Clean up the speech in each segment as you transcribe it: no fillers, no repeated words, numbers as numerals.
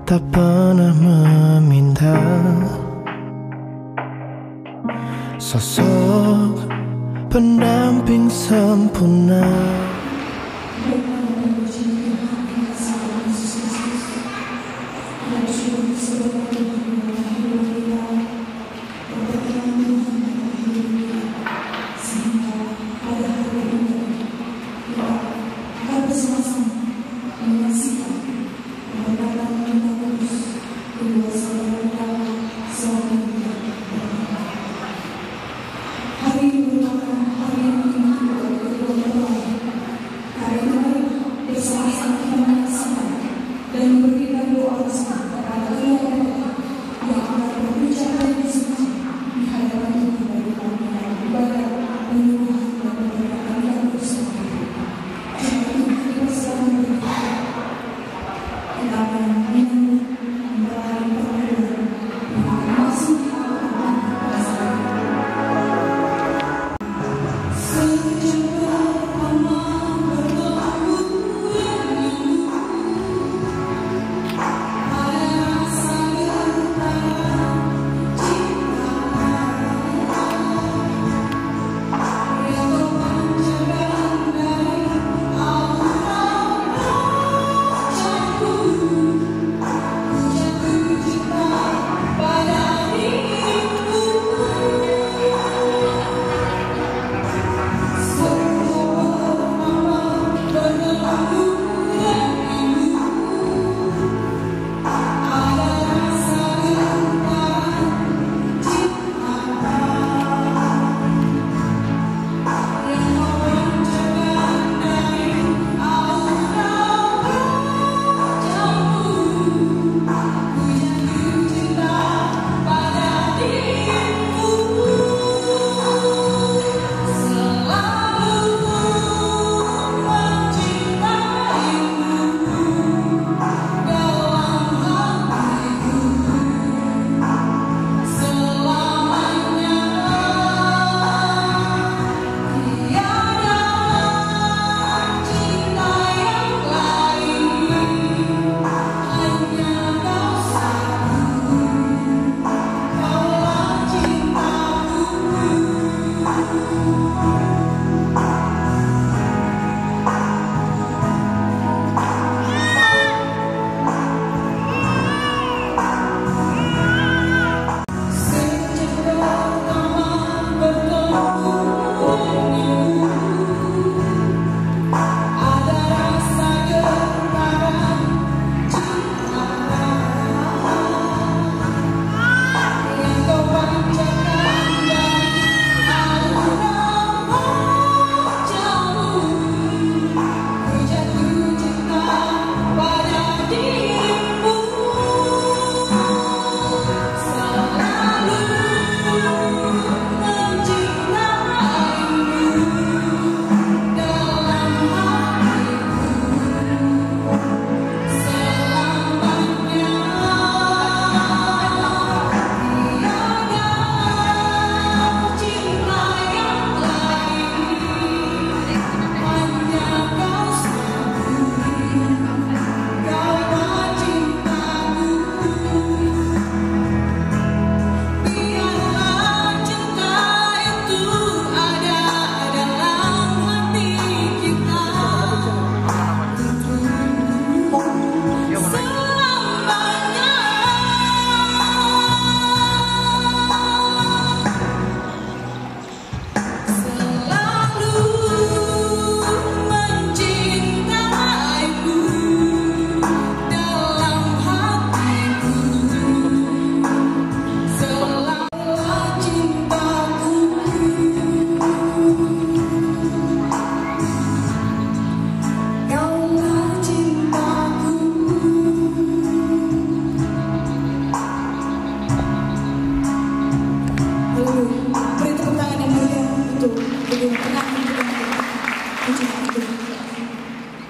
tak pernah meminta sosok pendamping sempurna.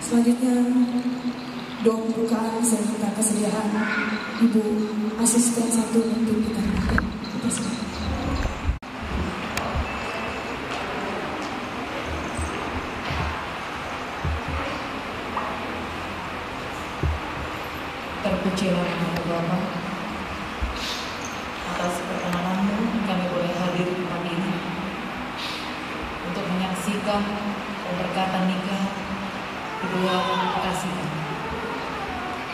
Selanjutnya, doa pembukaan saya minta kesediaan Ibu Asisten 1 untuk kita. Terima terpujilah nama Bapa. Atas perkenananmu kami boleh hadir pagi ini untuk menyaksikan pemberkatan nikah kedua anak kekasih kami.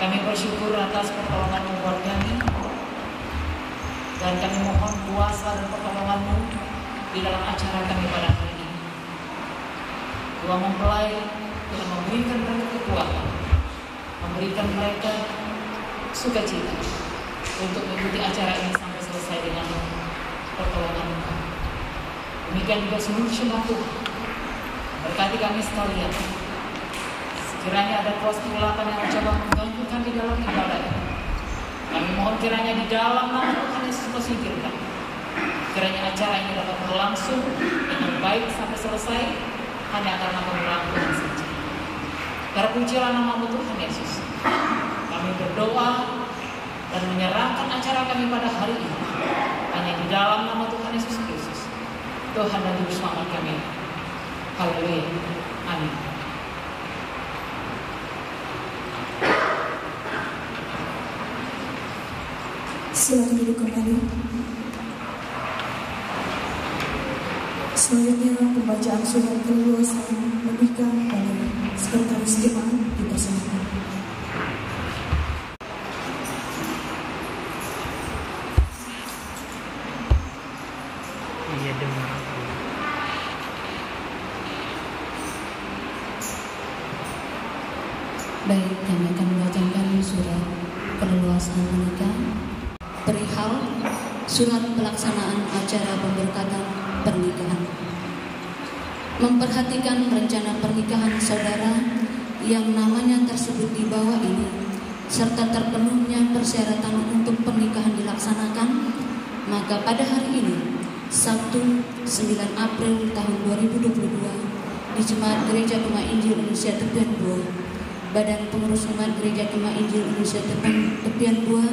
Kami bersyukur atas pertolongan-Mu buat kami, dan kami mohon kuasa dan pertolongan-Mu di dalam acara kami pada hari ini. Tuhan mempelai, Tuhan memberikan mereka kekuatan, memberikan mereka sukacita untuk mengikuti acara ini sampai selesai dengan pertolongan-Mu. Demikian juga seluruh jemaat Tuhan, berkati kami sekalian. Sekiranya ada kelas-kelatan yang mencoba mengganggu kami dalam ibadah ini, kami mohon kiranya di dalam nama Tuhan Yesus singkirkan. Kiranya acara ini dapat berlangsung dengan baik sampai selesai, hanya karena pemurahan Tuhan saja. Terpujilah nama-Mu Tuhan Yesus. Kami berdoa dan menyerahkan acara kami pada hari ini hanya di dalam nama Tuhan Yesus Kristus, Tuhan dan Juru Selamat kami. Haleluya. Amin. Silakan duduk kembali. Selanjutnya pembacaan surat keluluasan menikah oleh sekretaris jemaat dipersilakan. Iya dengar. Baik, kami akan membacakan surat keluluasan menikah perihal surat pelaksanaan acara pemberkatan pernikahan. Memperhatikan rencana pernikahan saudara yang namanya tersebut di bawah ini, serta terpenuhnya persyaratan untuk pernikahan dilaksanakan, maka pada hari ini, Sabtu 9 April tahun 2022, di Jemaat Gereja Kemah Injil Indonesia Tepian Buah, Badan Pengurus Umat Gereja Kemah Injil Indonesia Tepian Buah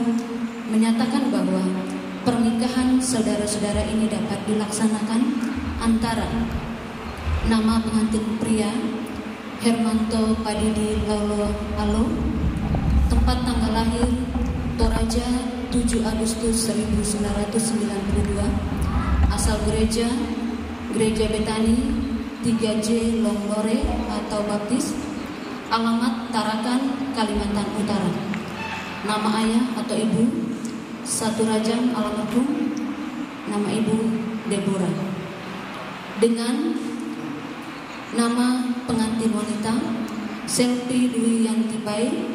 menyatakan bahwa pernikahan saudara-saudara ini dapat dilaksanakan antara nama pengantin pria Hermanto Padidi Lolo Alo, tempat tanggal lahir Toraja 7 Agustus 1992, asal gereja Betani 3J Longlore atau Baptis, alamat Tarakan, Kalimantan Utara. Nama ayah atau ibu Satu Rajang almarhum, nama ibu Deborah. Dengan nama pengantin wanita Selvi Dwi Yanti Pai,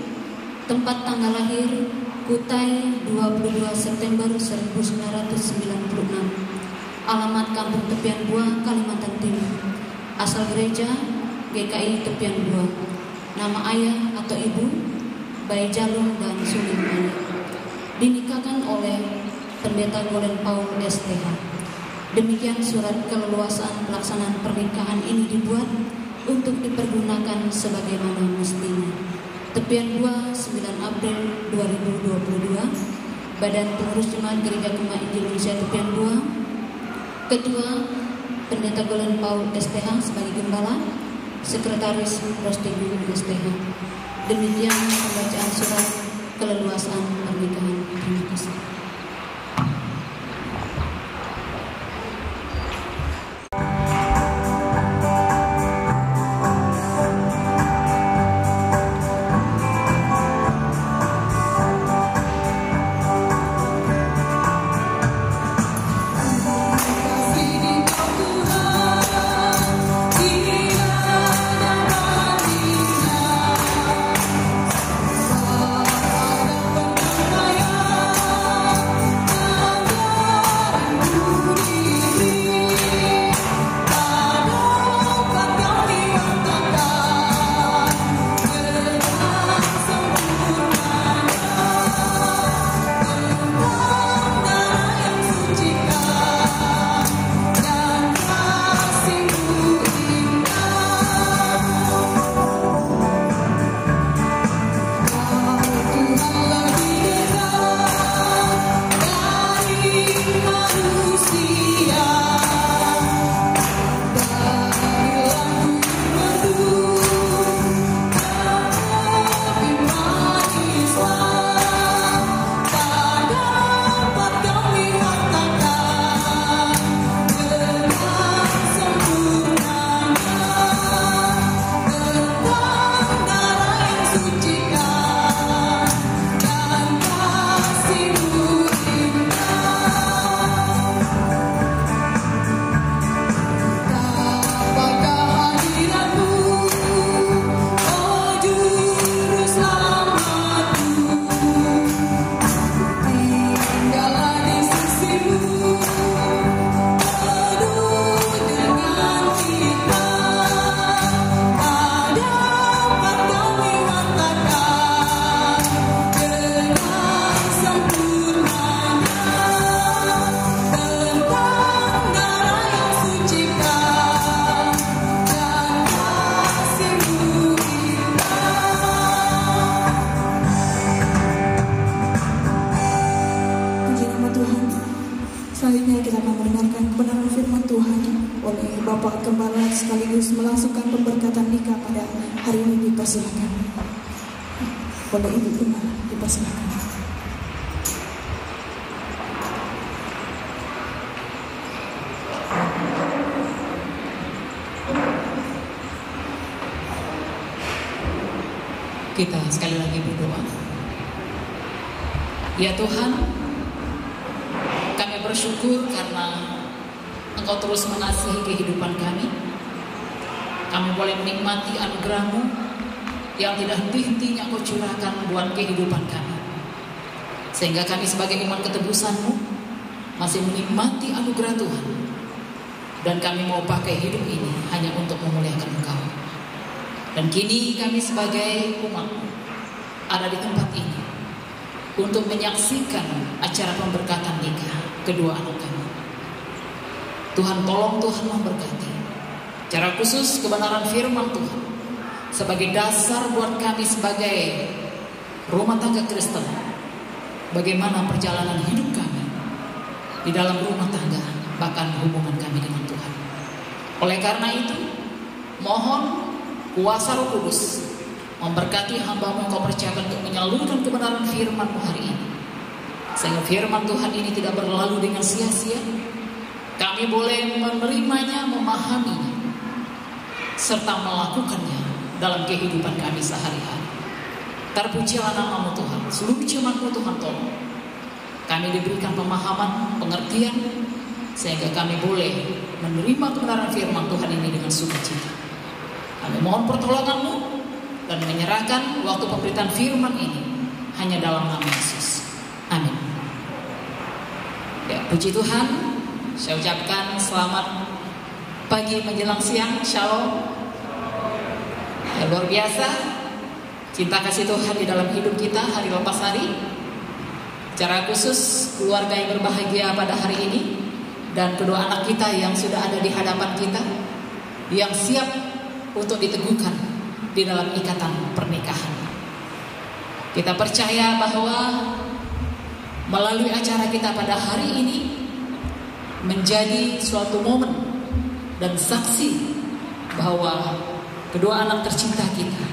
tempat tanggal lahir Kutai 22 September 1996, alamat Kampung Tepian Buah, Kalimantan Timur, asal gereja GKI Tepian Buah. Nama ayah atau ibu Bayi Jalung dan Sulimani. Dinikahkan oleh Pendeta Golen Paul STH. Demikian surat keleluasaan pelaksanaan pernikahan ini dibuat untuk dipergunakan sebagaimana mestinya. Tepian Buah 9 April 2022, Badan Pengurus Jemaat Gereja Kemah Injil Indonesia Tepian Buah, Ketua Pendeta Golen Paul STH sebagai Gembala, Sekretaris Rostibu STH. Demikian pembacaan surat keleluasaan pernikahan. Terima kasih. Terima sekaligus melangsungkan pemberkatan nikah pada hari ini dipersilakan. Boleh Ibu Guna dipersilakan. Kita sekali lagi berdoa. Ya Tuhan, kami bersyukur karena Engkau terus mengasihi kehidupan kami. Kami boleh menikmati anugerah-Mu yang tidak henti-hentinya Engkau curahkan buat kehidupan kami. Sehingga kami sebagai umat ketebusan-Mu masih menikmati anugerah Tuhan. Dan kami mau pakai hidup ini hanya untuk memuliakan Engkau. Dan kini kami sebagai umat ada di tempat ini untuk menyaksikan acara pemberkatan nikah kedua anak kami. Tuhan tolong Tuhan memberkati secara khusus kebenaran firman Tuhan sebagai dasar buat kami sebagai rumah tangga Kristen. Bagaimana perjalanan hidup kami di dalam rumah tangga, bahkan hubungan kami dengan Tuhan. Oleh karena itu, mohon kuasa Roh Kudus memberkati hamba-Mu yang Kau percayakan untuk menyalurkan kebenaran firman-Mu hari ini, sehingga firman Tuhan ini tidak berlalu dengan sia-sia. Kami boleh menerimanya, memahaminya, serta melakukannya dalam kehidupan kami sehari-hari. Terpujilah nama-Mu Tuhan. Seluruh jemaat-Mu Tuhan tolong kami diberikan pemahaman, pengertian, sehingga kami boleh menerima kebenaran firman Tuhan ini dengan sukacita. Kami mohon pertolongan-Mu dan menyerahkan waktu pemberitaan firman ini hanya dalam nama Yesus. Amin. Ya, puji Tuhan. Saya ucapkan selamat pagi menjelang siang. Shalom. Ya, luar biasa cinta kasih Tuhan di dalam hidup kita hari lepas hari. Secara khusus keluarga yang berbahagia pada hari ini dan kedua anak kita yang sudah ada di hadapan kita, yang siap untuk diteguhkan di dalam ikatan pernikahan. Kita percaya bahwa melalui acara kita pada hari ini menjadi suatu momen dan saksi bahwa kedua anak tercinta kita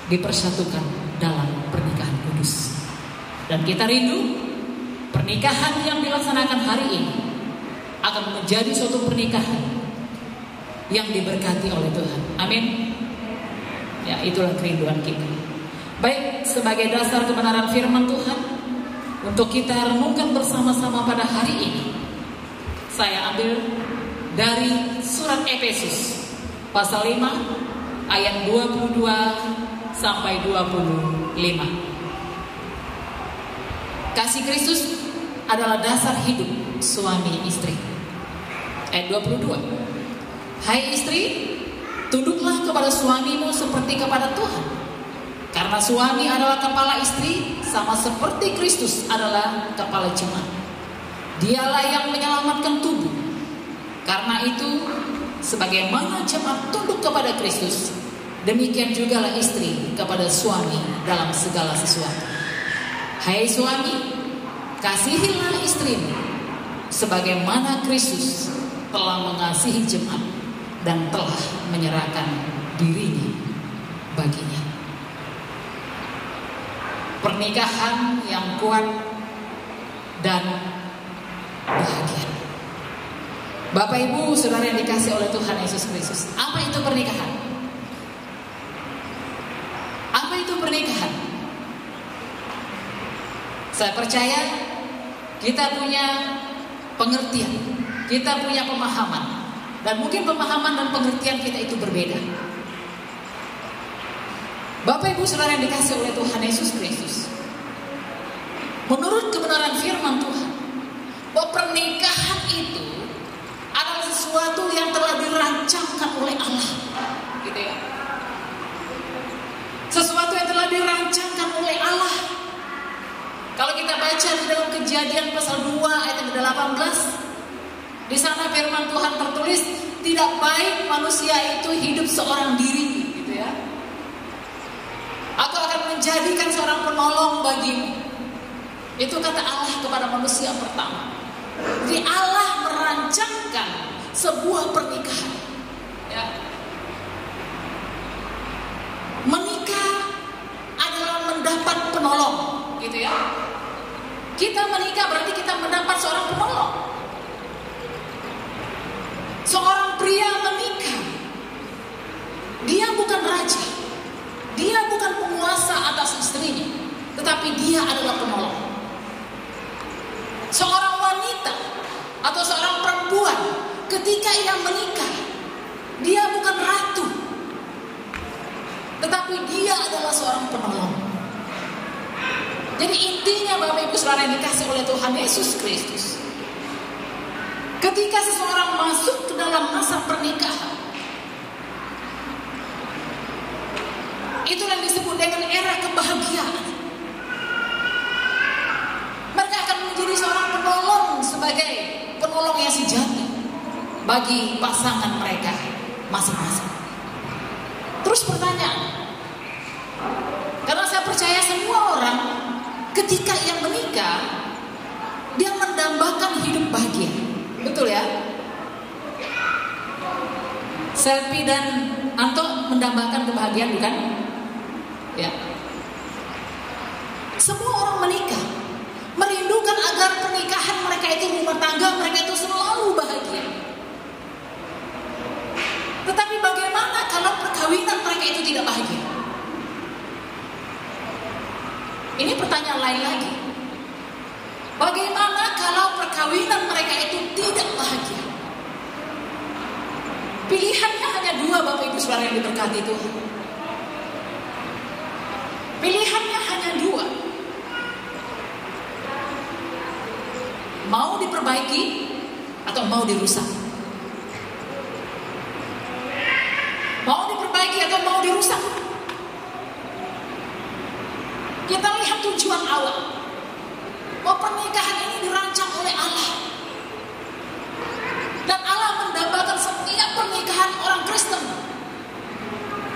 dipersatukan dalam pernikahan kudus. Dan kita rindu pernikahan yang dilaksanakan hari ini akan menjadi suatu pernikahan yang diberkati oleh Tuhan. Amin. Ya, itulah kerinduan kita. Baik, sebagai dasar kebenaran firman Tuhan untuk kita renungkan bersama-sama pada hari ini, saya ambil dari surat Efesus pasal 5 ayat 22 sampai 25. Kasih Kristus adalah dasar hidup suami istri. Ayat 22. Hai istri, tunduklah kepada suamimu seperti kepada Tuhan. Karena suami adalah kepala istri, sama seperti Kristus adalah kepala jemaat. Dialah yang menyelamatkan tubuh. Karena itu, sebagaimana jemaat tunduk kepada Kristus, demikian jugalah istri kepada suami dalam segala sesuatu. Hai suami, kasihilah istrimu, sebagaimana Kristus telah mengasihi jemaat dan telah menyerahkan dirinya baginya. Pernikahan yang kuat dan bahagia. Bapak Ibu Saudara yang dikasihi oleh Tuhan Yesus Kristus, apa itu pernikahan? Apa itu pernikahan? Saya percaya kita punya pengertian, kita punya pemahaman, dan mungkin pemahaman dan pengertian kita itu berbeda. Bapak Ibu Saudara yang dikasihi oleh Tuhan Yesus Kristus, menurut kebenaran firman Tuhan, bahwa pernikahan itu adalah sesuatu yang telah dirancangkan oleh Allah, gitu ya. Sesuatu yang telah dirancangkan oleh Allah. Kalau kita baca di dalam Kejadian pasal 2 ayat 18, di sana firman Tuhan tertulis, tidak baik manusia itu hidup seorang diri, gitu ya. Aku akan menjadikan seorang penolong bagimu. Itu kata Allah kepada manusia pertama. Jadi Allah merancangkan sebuah pernikahan. penolong, gitu ya. Kita menikah berarti kita mendapat seorang penolong. Seorang pria menikah, dia bukan raja, dia bukan penguasa atas istrinya, tetapi dia adalah penolong. Seorang wanita atau seorang perempuan ketika ia menikah, dia bukan ratu, tetapi dia adalah seorang penolong. Jadi intinya Bapak Ibu Saudara yang dikasih oleh Tuhan Yesus Kristus, ketika seseorang masuk ke dalam masa pernikahan, itu yang disebut dengan era kebahagiaan. Mereka akan menjadi seorang penolong sebagai penolong yang sejati bagi pasangan mereka masing-masing. Terus pertanyaan, karena saya percaya semua orang ketika ia menikah, dia mendambakan hidup bahagia. Betul ya? Selfie dan Anto mendambakan kebahagiaan, bukan? Ya. Semua orang menikah merindukan agar pernikahan mereka itu, rumah tangga mereka itu selalu bahagia. Tetapi bagaimana kalau perkawinan mereka itu tidak bahagia? Ini pertanyaan lain lagi. Bagaimana kalau perkawinan mereka itu tidak bahagia? Pilihannya hanya dua, Bapak Ibu Saudara yang diberkati Tuhan. Pilihannya hanya dua. Mau diperbaiki atau mau dirusak? Mau diperbaiki atau mau dirusak? Kita lihat tujuan awal, bahwa pernikahan ini dirancang oleh Allah. Dan Allah mendambakan setiap pernikahan orang Kristen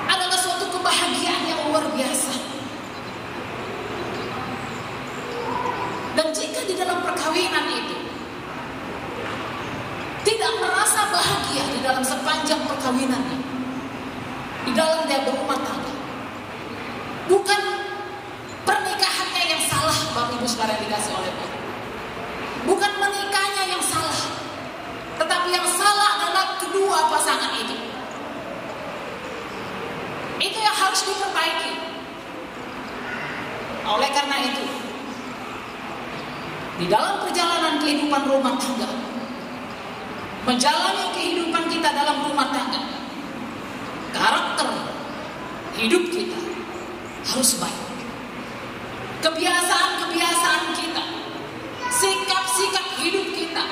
adalah suatu kebahagiaan yang luar biasa. Dan jika di dalam perkawinan itu tidak merasa bahagia di dalam sepanjang perkawinannya, di dalam dia berumah tangga, bukan pernikahannya yang salah, Bapak Ibu Saudara yang dikasih oleh Tuhan. Bukan menikahnya yang salah, tetapi yang salah adalah kedua pasangan itu. Itu yang harus diperbaiki. Oleh karena itu, di dalam perjalanan kehidupan rumah tangga, menjalani kehidupan kita dalam rumah tangga, karakter hidup kita harus baik. Kebiasaan-kebiasaan kita, sikap-sikap hidup kita,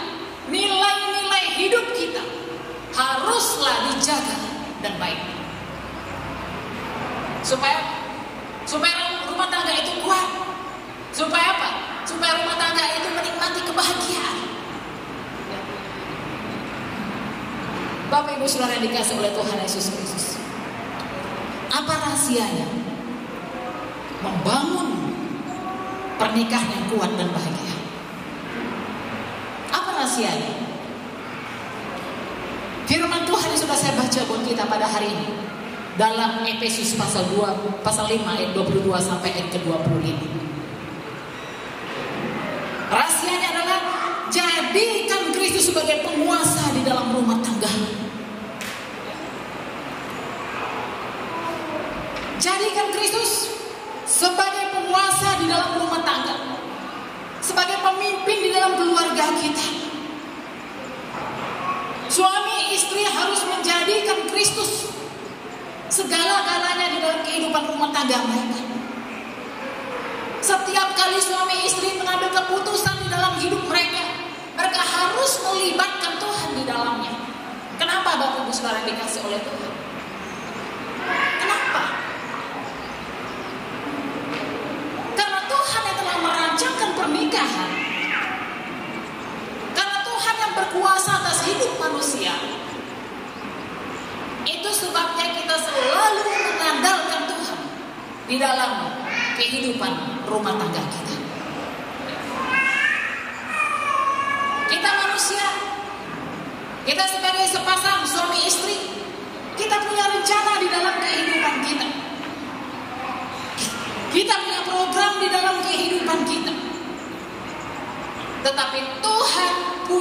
nilai-nilai hidup kita haruslah dijaga dan baik. Supaya rumah tangga itu kuat. Supaya apa? Supaya rumah tangga itu menikmati kebahagiaan. Bapak Ibu Saudara yang dikasih oleh Tuhan Yesus Kristus, apa rahasianya membangun pernikahan yang kuat dan bahagia? Apa rahasianya? Firman Tuhan yang sudah saya baca buat kita pada hari ini dalam Efesus pasal 5 ayat 22 sampai ayat ke-25. Rahasianya adalah jadikan Kristus sebagai penguasa di dalam rumah tangga. Jadikan Kristus sebagai penguasa di dalam rumah tangga, sebagai pemimpin di dalam keluarga kita. Suami istri harus menjadikan Kristus segala-galanya di dalam kehidupan rumah tangga mereka. Setiap kali suami istri mengambil keputusan di dalam hidup mereka, mereka harus melibatkan Tuhan di dalamnya. Kenapa Bapak Ibu Saudara dikasih oleh Tuhan? Kenapa? Karena Tuhan yang telah merancangkan pernikahan. Karena Tuhan yang berkuasa atas hidup manusia. Itu sebabnya kita selalu mengandalkan Tuhan di dalam kehidupan rumah tangga kita. Kita manusia, kita sebagai sepasang suami istri, kita punya rencana di dalam kehidupan kita. Kita punya program di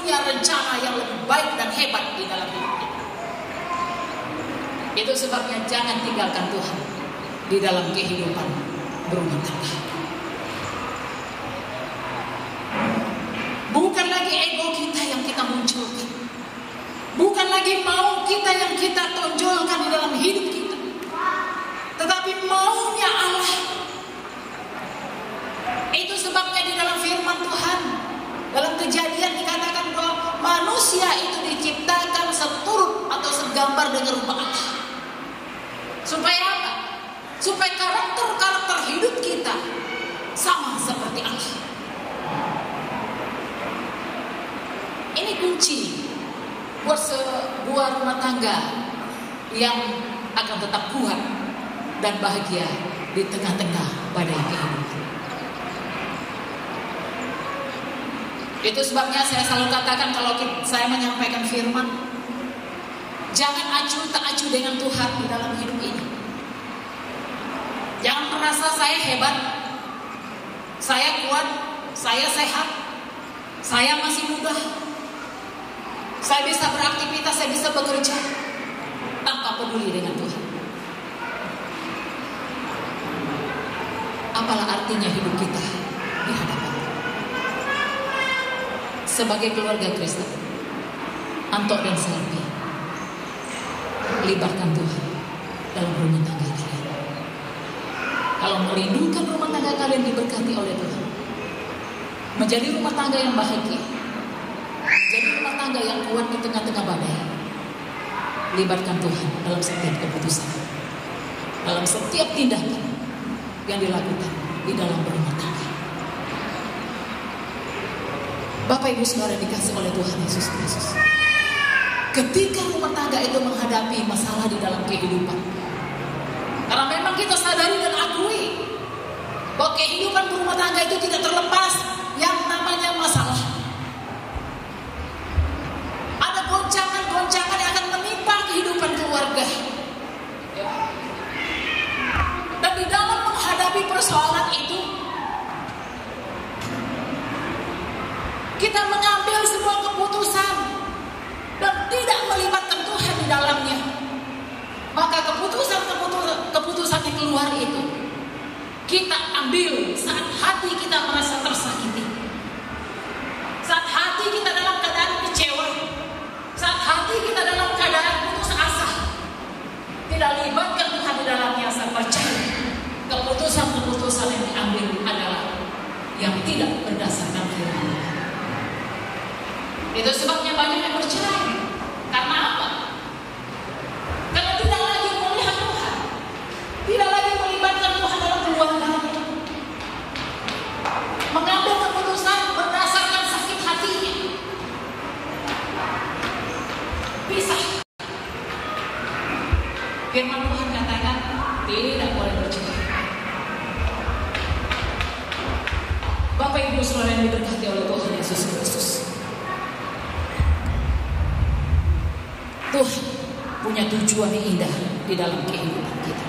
punya rencana yang lebih baik dan hebat di dalam hidup kita. Itu sebabnya jangan tinggalkan Tuhan di dalam kehidupan berumah tangga. Bukan lagi ego kita yang kita munculkan, bukan lagi mau kita yang kita tonjolkan di dalam hidup kita, tetapi maunya Allah. Itu sebabnya di dalam firman Tuhan, dalam Kejadian dikatakan bahwa manusia itu diciptakan seturut atau segambar dengan rupa Allah. Supaya apa? Supaya karakter hidup kita sama seperti Allah. Ini kunci buat sebuah rumah tangga yang akan tetap kuat dan bahagia di tengah-tengah badai kehidupan. Itu sebabnya saya selalu katakan kalau saya menyampaikan firman, jangan acuh tak acuh dengan Tuhan di dalam hidup ini. Jangan merasa saya hebat, saya kuat, saya sehat, saya masih muda, saya bisa beraktivitas, saya bisa bekerja, tanpa peduli dengan Tuhan. Apalah artinya hidup kita di hadapan sebagai keluarga Kristen? Antok dan Selvi, libatkan Tuhan dalam rumah tangga kalian. Kalau merindukan rumah tangga kalian diberkati oleh Tuhan, menjadi rumah tangga yang bahagia, menjadi rumah tangga yang kuat di tengah-tengah badai, libatkan Tuhan dalam setiap keputusan, dalam setiap tindakan yang dilakukan di dalam rumah tangga. Bapak Ibu Saudara dikasih oleh Tuhan Yesus Kristus, ketika rumah tangga itu menghadapi masalah di dalam kehidupan, karena memang kita sadari dan akui bahwa kehidupan berumah tangga itu tidak terlepas yang namanya masalah. Ada goncangan-goncangan yang akan menimpa kehidupan keluarga. Dan di dalam menghadapi persoalan itu, kita mengambil sebuah keputusan dan tidak melibatkan Tuhan di dalamnya, maka keputusan yang keluar itu kita ambil saat hati kita merasa tersakiti, saat hati kita dalam keadaan kecewa, saat hati kita dalam keadaan putus asa. Tidak libatkan Tuhan di dalamnya, saya percaya keputusan-keputusan yang diambil adalah yang tidak berdasarkan firman. Itu sebabnya banyak yang bercerai. Karena apa? Karena tidak lagi melihat Tuhan, tidak lagi melibatkan Tuhan dalam keluarganya, mengambil keputusan berdasarkan sakit hatinya, pisah. Firman Tuhan katakan tidak boleh bercerai. Bapak Ibu Saudara yang diberkati oleh Tuhan Yesus Kristus, Tuhan punya tujuan yang indah di dalam kehidupan kita.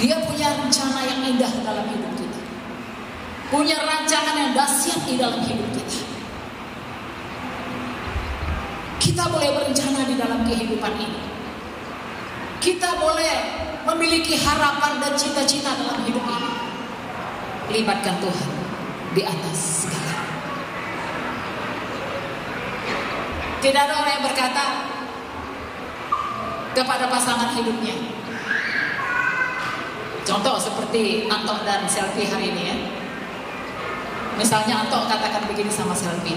Dia punya rencana yang indah dalam hidup kita, punya rancangan yang dahsyat di dalam hidup kita. Kita boleh berencana di dalam kehidupan ini. Kita boleh memiliki harapan dan cita-cita dalam hidup ini. Libatkan Tuhan di atas segala. Tidak ada orang yang berkata kepada pasangan hidupnya, contoh seperti Antok dan Selvi hari ini ya. Misalnya Antok katakan begini sama Selvi,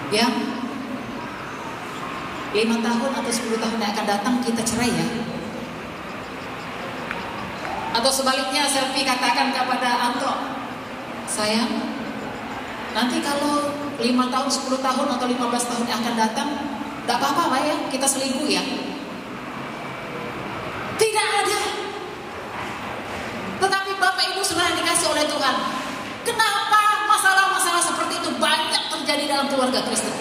ya, 5 tahun atau 10 tahun yang akan datang kita cerai ya. Atau sebaliknya Selvi katakan kepada Antok, sayang, nanti kalau 5 tahun, 10 tahun atau 15 tahun yang akan datang, tidak apa-apa ya, kita selingkuh ya. Tidak ada. Tetapi Bapak Ibu Saudara dikasih oleh Tuhan, kenapa masalah-masalah seperti itu banyak terjadi dalam keluarga Kristen?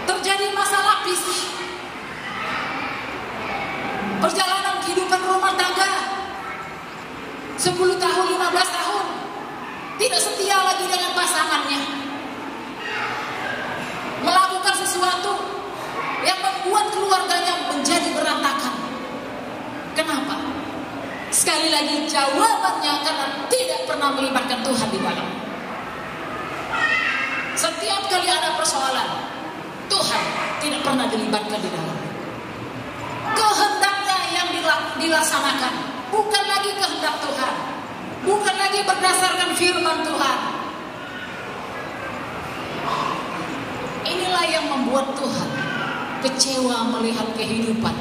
Terjadi masalah pisah, perjalanan kehidupan rumah tangga 10 tahun, 15 lagi dengan pasangannya, melakukan sesuatu yang membuat keluarganya menjadi berantakan. Kenapa? Sekali lagi jawabannya karena tidak pernah melibatkan Tuhan di dalam. Setiap kali ada persoalan, Tuhan tidak pernah dilibatkan di dalam. Kehendaknya yang dilaksanakan, bukan lagi kehendak Tuhan, bukan lagi berdasarkan firman Tuhan. Inilah yang membuat Tuhan kecewa melihat kehidupan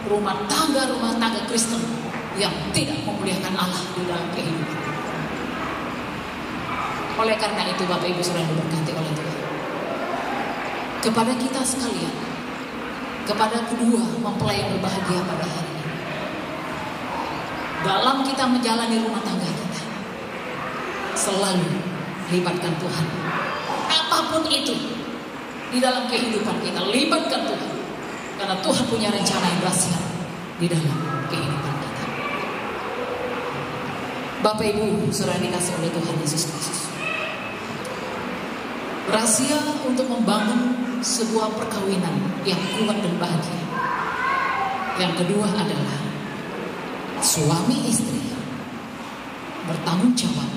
rumah tangga Kristen yang tidak memuliakan Allah di dalam kehidupan. Oleh karena itu Bapak Ibu Saudara diberkati oleh Tuhan, kepada kita sekalian, kepada kedua mempelai yang berbahagia pada hari ini, dalam kita menjalani rumah tangga kita, selalu libatkan Tuhan. Apapun itu di dalam kehidupan kita, libatkan Tuhan, karena Tuhan punya rencana yang dahsyat di dalam kehidupan kita. Bapak Ibu Saudara dikasih oleh Tuhan Yesus Kristus, rahasia untuk membangun sebuah perkawinan yang kuat dan bahagia, yang kedua adalah suami istri bertanggung jawab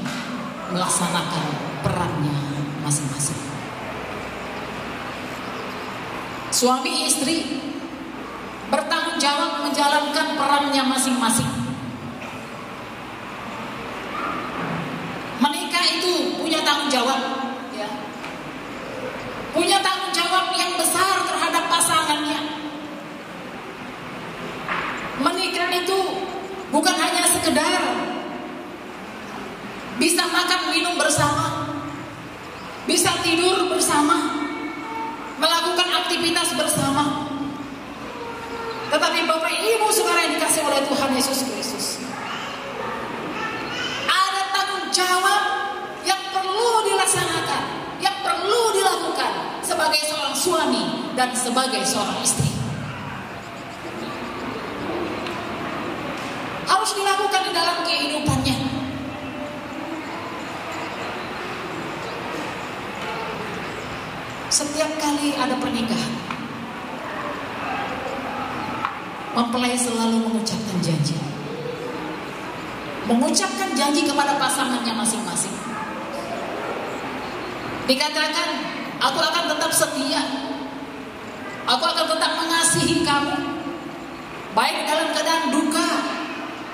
melaksanakan perannya masing-masing. Suami istri bertanggung jawab menjalankan perannya masing-masing. Menikah itu punya tanggung jawab, ya. Punya tanggung jawab yang besar terhadap pasangannya. Menikah itu bukan hanya sekedar bisa makan minum bersama, bisa tidur bersama, melakukan aktivitas bersama. Tetapi Bapak Ibu Saudara yang dikasih oleh Tuhan Yesus Kristus, ada tanggung jawab yang perlu dilaksanakan, yang perlu dilakukan sebagai seorang suami dan sebagai seorang istri. Harus dilakukan di dalam kehidupannya. Setiap kali ada pernikahan, mempelai selalu mengucapkan janji. Mengucapkan janji kepada pasangannya masing-masing. Dikatakan, aku akan tetap setia, aku akan tetap mengasihi kamu, baik dalam keadaan duka,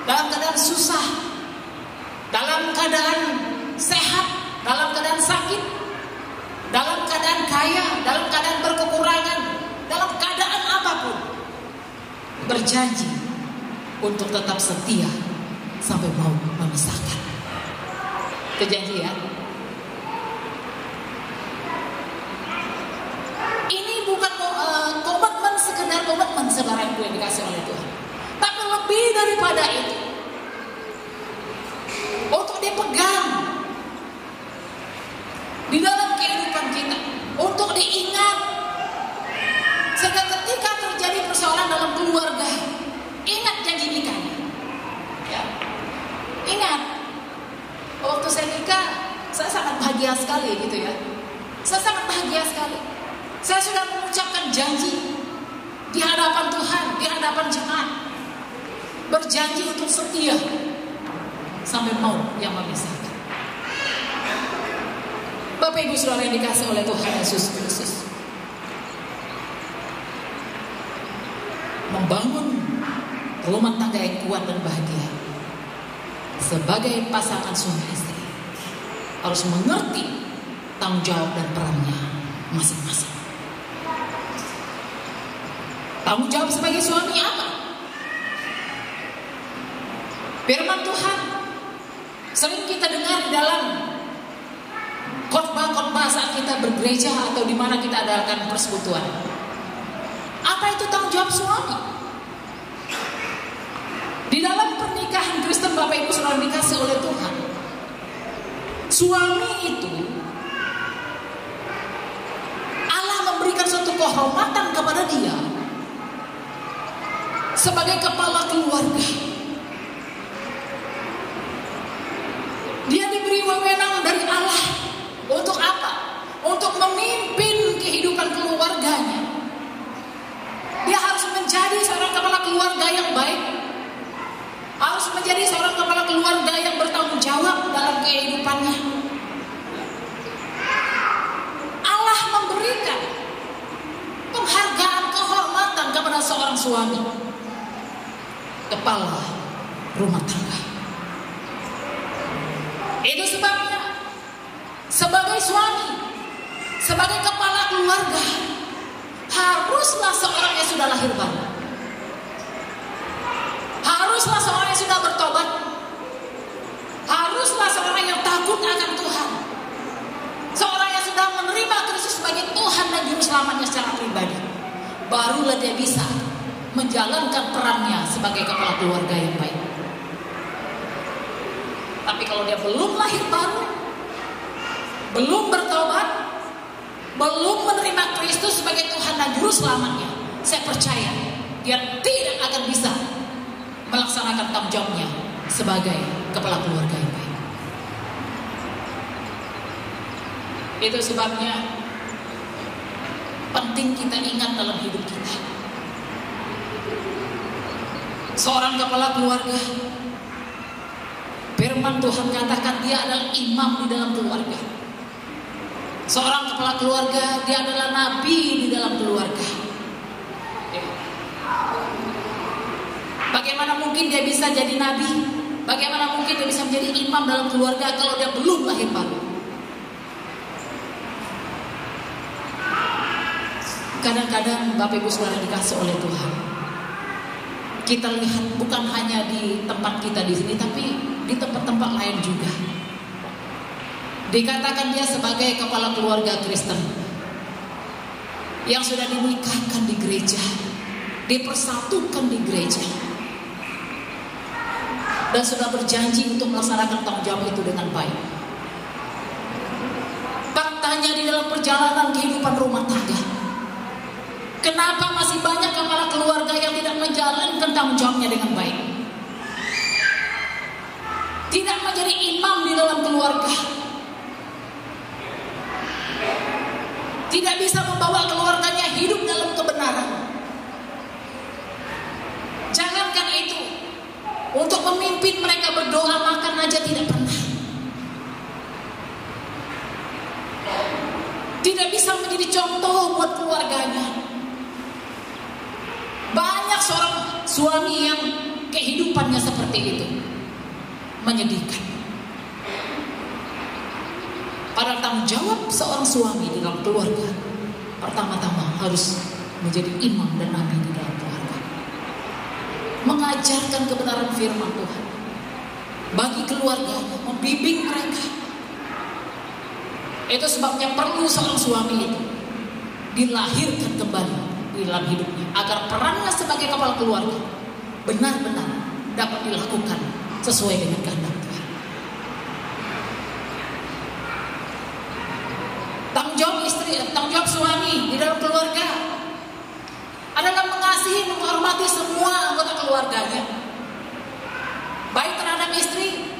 dalam keadaan susah, dalam keadaan sehat, dalam keadaan sakit, dalam keadaan kaya, dalam keadaan berkekurangan, dalam keadaan apapun, berjanji untuk tetap setia sampai mau memisahkan. Itu ya. Ini bukan komitmen sekedar komitmen saudara yang dikasih oleh Tuhan, tapi lebih daripada itu, untuk dipegang di dalam kehidupan kita, untuk diingat, sehingga ketika terjadi persoalan dalam keluarga, ingat janji nikahnya. Ya. Ingat, waktu saya nikah, saya sangat bahagia sekali gitu ya. Saya sangat bahagia sekali. Saya sudah mengucapkan janji di hadapan Tuhan, di hadapan jemaat, berjanji untuk setia sampai mau yang memisahkan. Bapak Ibu Saudara yang dikasih oleh Tuhan Yesus Kristus, membangun rumah tangga yang kuat dan bahagia sebagai pasangan suami istri harus mengerti tanggung jawab dan perannya masing-masing. Tanggung jawab sebagai suami apa? Firman Tuhan sering kita dengar di dalam khotbah-khotbah saat kita bergereja atau di mana kita adakan persekutuan. Apa itu tanggung jawab suami? Di dalam pernikahan Kristen Bapak Ibu Saudara dikasih oleh Tuhan, suami itu Allah memberikan suatu kehormatan kepada dia sebagai kepala keluarga. Dia diberi wewenang dari Allah menjadi seorang kepala keluarga yang baik, harus menjadi seorang kepala keluarga yang bertanggung jawab dalam kehidupannya. Allah memberikan penghargaan, kehormatan kepada seorang suami, kepala rumah tangga. Itu sebabnya sebagai suami, sebagai kepala keluarga, haruslah seorang yang sudah lahir baru, haruslah seorang yang sudah bertobat, haruslah seorang yang takut akan Tuhan, seorang yang sudah menerima Kristus sebagai Tuhan dan Juru Selamatnya secara pribadi. Barulah dia bisa menjalankan perannya sebagai kepala keluarga yang baik. Tapi kalau dia belum lahir baru, belum bertobat, belum menerima Kristus sebagai Tuhan dan Juru Selamatnya, saya percaya dia tidak akan bisa melaksanakan tanggung jawabnya sebagai kepala keluarga yang baik. Itu sebabnya penting kita ingat dalam hidup kita, seorang kepala keluarga, firman Tuhan katakan dia adalah imam di dalam keluarga. Seorang kepala keluarga, dia adalah nabi di dalam keluarga. Bagaimana mungkin dia bisa jadi nabi? Bagaimana mungkin dia bisa menjadi imam dalam keluarga kalau dia belum lahir baru? Kadang-kadang Bapak Ibu Saudara dikasih oleh Tuhan, kita lihat bukan hanya di tempat kita di sini, tapi di tempat-tempat lain juga. Dikatakan dia sebagai kepala keluarga Kristen yang sudah dinikahkan di gereja, dipersatukan di gereja, dan sudah berjanji untuk melaksanakan tanggung jawab itu dengan baik. Faktanya di dalam perjalanan kehidupan rumah tangga, kenapa masih banyak kepala keluarga yang tidak menjalankan tanggung jawabnya dengan baik? Tidak menjadi imam di dalam keluarga, tidak bisa membawa keluarganya hidup dalam kebenaran. Jangankan itu, untuk memimpin mereka berdoa makan aja tidak pernah. Tidak bisa menjadi contoh buat keluarganya. Banyak seorang suami yang kehidupannya seperti itu, menyedihkan. Pada tanggung jawab seorang suami di dalam keluarga, pertama-tama harus menjadi imam dan nabi di dalam keluarga, mengajarkan kebenaran firman Tuhan bagi keluarga, membimbing mereka. Itu sebabnya perlu seorang suami itu dilahirkan kembali di dalam hidupnya, agar perannya sebagai kepala keluarga benar-benar dapat dilakukan sesuai dengan kehendak Tuhan. Tanggung jawab istri, tanggung jawab suami di dalam keluarga adalah mengasihi, menghormati semua anggota keluarganya, baik terhadap istri,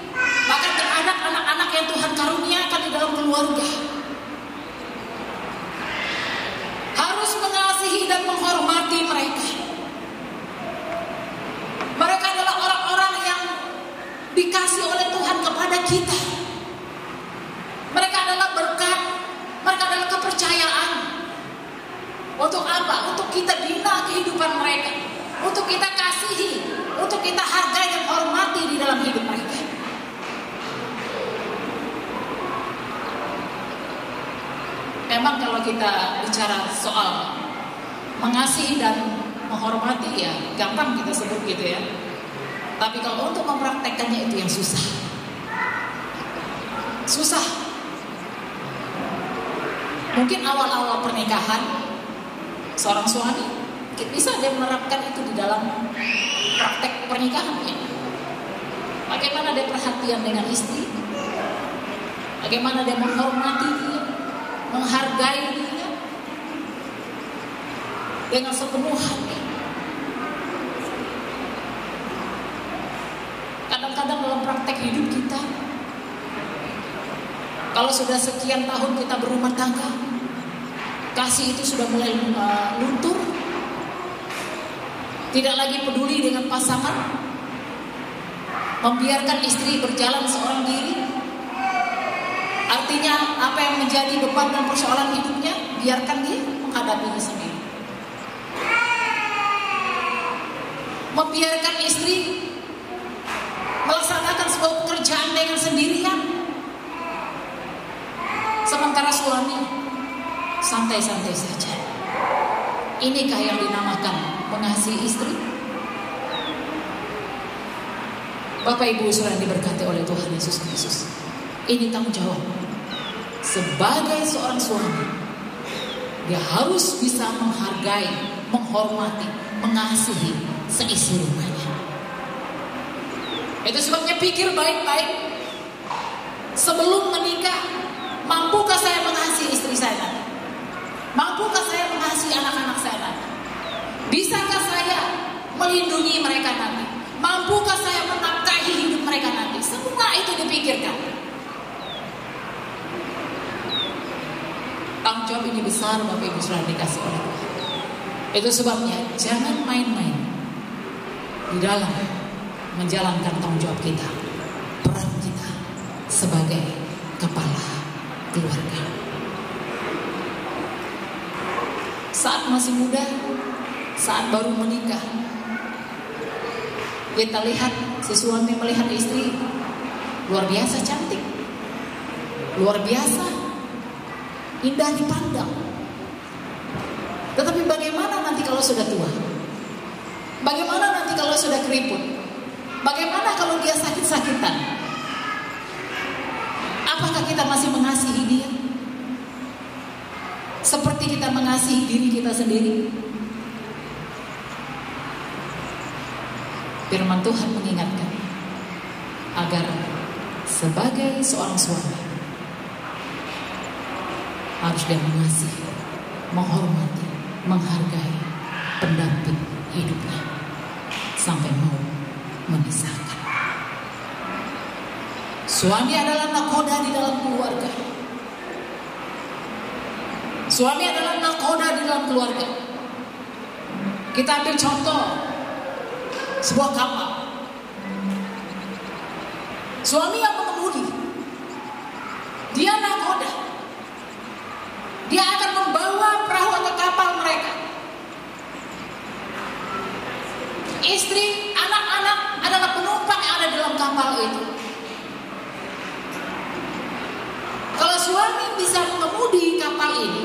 bahkan terhadap anak-anak yang Tuhan karuniakan di dalam keluarga. Harus mengasihi dan menghormati mereka. Mereka adalah orang-orang yang dikasih oleh Tuhan kepada kita. Mereka adalah berkat, mereka adalah kepercayaan. Untuk apa? Untuk kita bina kehidupan mereka, untuk kita kasihi, untuk kita hargai dan hormati di dalam hidup mereka. Memang kalau kita bicara soal mengasihi dan menghormati, ya gampang kita sebut gitu ya. Tapi kalau untuk mempraktekkannya itu yang susah. Susah. Mungkin awal-awal pernikahan seorang suami bisa dia menerapkan itu di dalam praktek pernikahannya. Bagaimana dia perhatian dengan istri, bagaimana dia menghormati dia, menghargai dia dengan sepenuh hati. Kadang-kadang dalam praktek hidup kita, kalau sudah sekian tahun kita berumah tangga, kasih itu sudah mulai luntur. tidak lagi peduli dengan pasangan, membiarkan istri berjalan seorang diri. Artinya apa yang menjadi beban dan persoalan hidupnya, biarkan dia menghadapinya sendiri. Membiarkan istri melaksanakan sebuah pekerjaan dengan sendirian, sementara suami santai-santai saja. Inikah yang dinamakan mengasihi istri? Bapak Ibu saudara yang diberkati oleh Tuhan Yesus Kristus, ini tanggung jawab sebagai seorang suami. Dia harus bisa menghargai, menghormati, mengasihi seisi rumahnya. Itu sebabnya pikir baik-baik sebelum menikah. Mampukah saya mengasihi istri saya nanti? Mampukah saya mengasihi anak-anak saya nanti? Bisakah saya melindungi mereka nanti? Mampukah saya menafkahi hidup mereka nanti? Semua itu dipikirkan. Tanggung jawab ini besar, Bapak Ibu saudara dikasih oleh Tuhan. Itu sebabnya jangan main-main di dalam menjalankan tanggung jawab kita, peran kita sebagai kepala keluarga. Saat masih muda, saat baru menikah, kita lihat si suami melihat istri luar biasa cantik, luar biasa indah dipandang. Tetapi bagaimana nanti kalau sudah tua? Bagaimana nanti kalau sudah keriput? Bagaimana kalau dia sakit-sakitan? Apakah kita masih mengasihi dia seperti kita mengasihi diri kita sendiri? Firman Tuhan mengingatkan agar sebagai seorang suami harus dia mengasihi, menghormati, menghargai pendamping hidupnya sampai mau memisahkan. Suami adalah nakoda di dalam keluarga. Suami adalah nakoda di dalam keluarga. Kita ambil contoh sebuah kapal. Suami yang mengemudi, dia nakoda. Dia akan membawa perahu atau kapal mereka. Istri, anak-anak adalah penumpang yang ada dalam kapal itu. Kalau suami bisa mengemudi kapal ini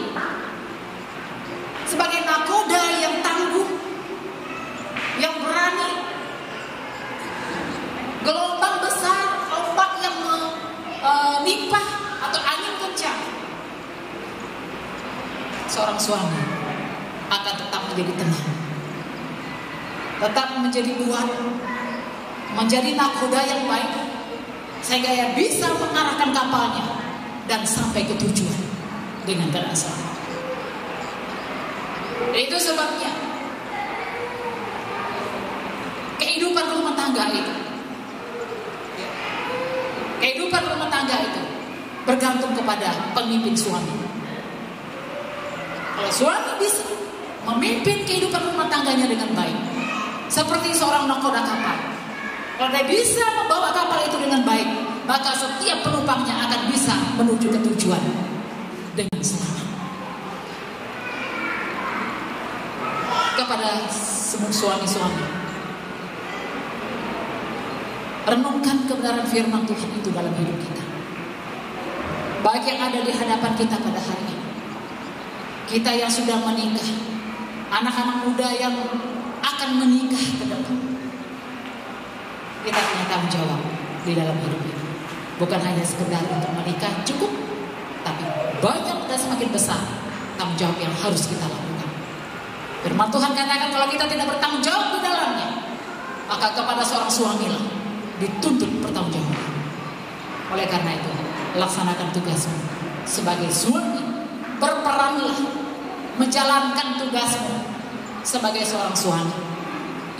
sebagai nakoda yang tangguh, yang berani, gelombang besar, ombak yang menimpa atau angin kencang, seorang suami akan tetap menjadi tenang, tetap menjadi kuat, menjadi nakoda yang baik, sehingga ia bisa mengarahkan kapalnya dan sampai ke tujuan dengan keadaan selamat. Itu sebabnya kehidupan rumah tangga itu bergantung kepada pemimpin suami. Kalau suami bisa memimpin kehidupan rumah tangganya dengan baik, seperti seorang nakoda kapal, kalau dia bisa membawa kapal itu dengan baik, maka setiap penumpangnya akan bisa menuju ke tujuan dengan selamat. Kepada semua suami-suami, renungkan kebenaran firman Tuhan itu dalam hidup kita. Baik yang ada di hadapan kita pada hari ini, kita yang sudah menikah, anak-anak muda yang akan menikah ke depan, kita punya tanggung jawab di dalam hidup ini. Bukan hanya sekedar untuk menikah cukup, tapi banyak dan semakin besar tanggung jawab yang harus kita lakukan. Firman Tuhan katakan kalau kita tidak bertanggung jawab di dalamnya, maka kepada seorang suami lah dituntut pertanggungjawaban. Oleh karena itu, laksanakan tugasmu sebagai suami, berperanlah menjalankan tugasmu sebagai seorang suami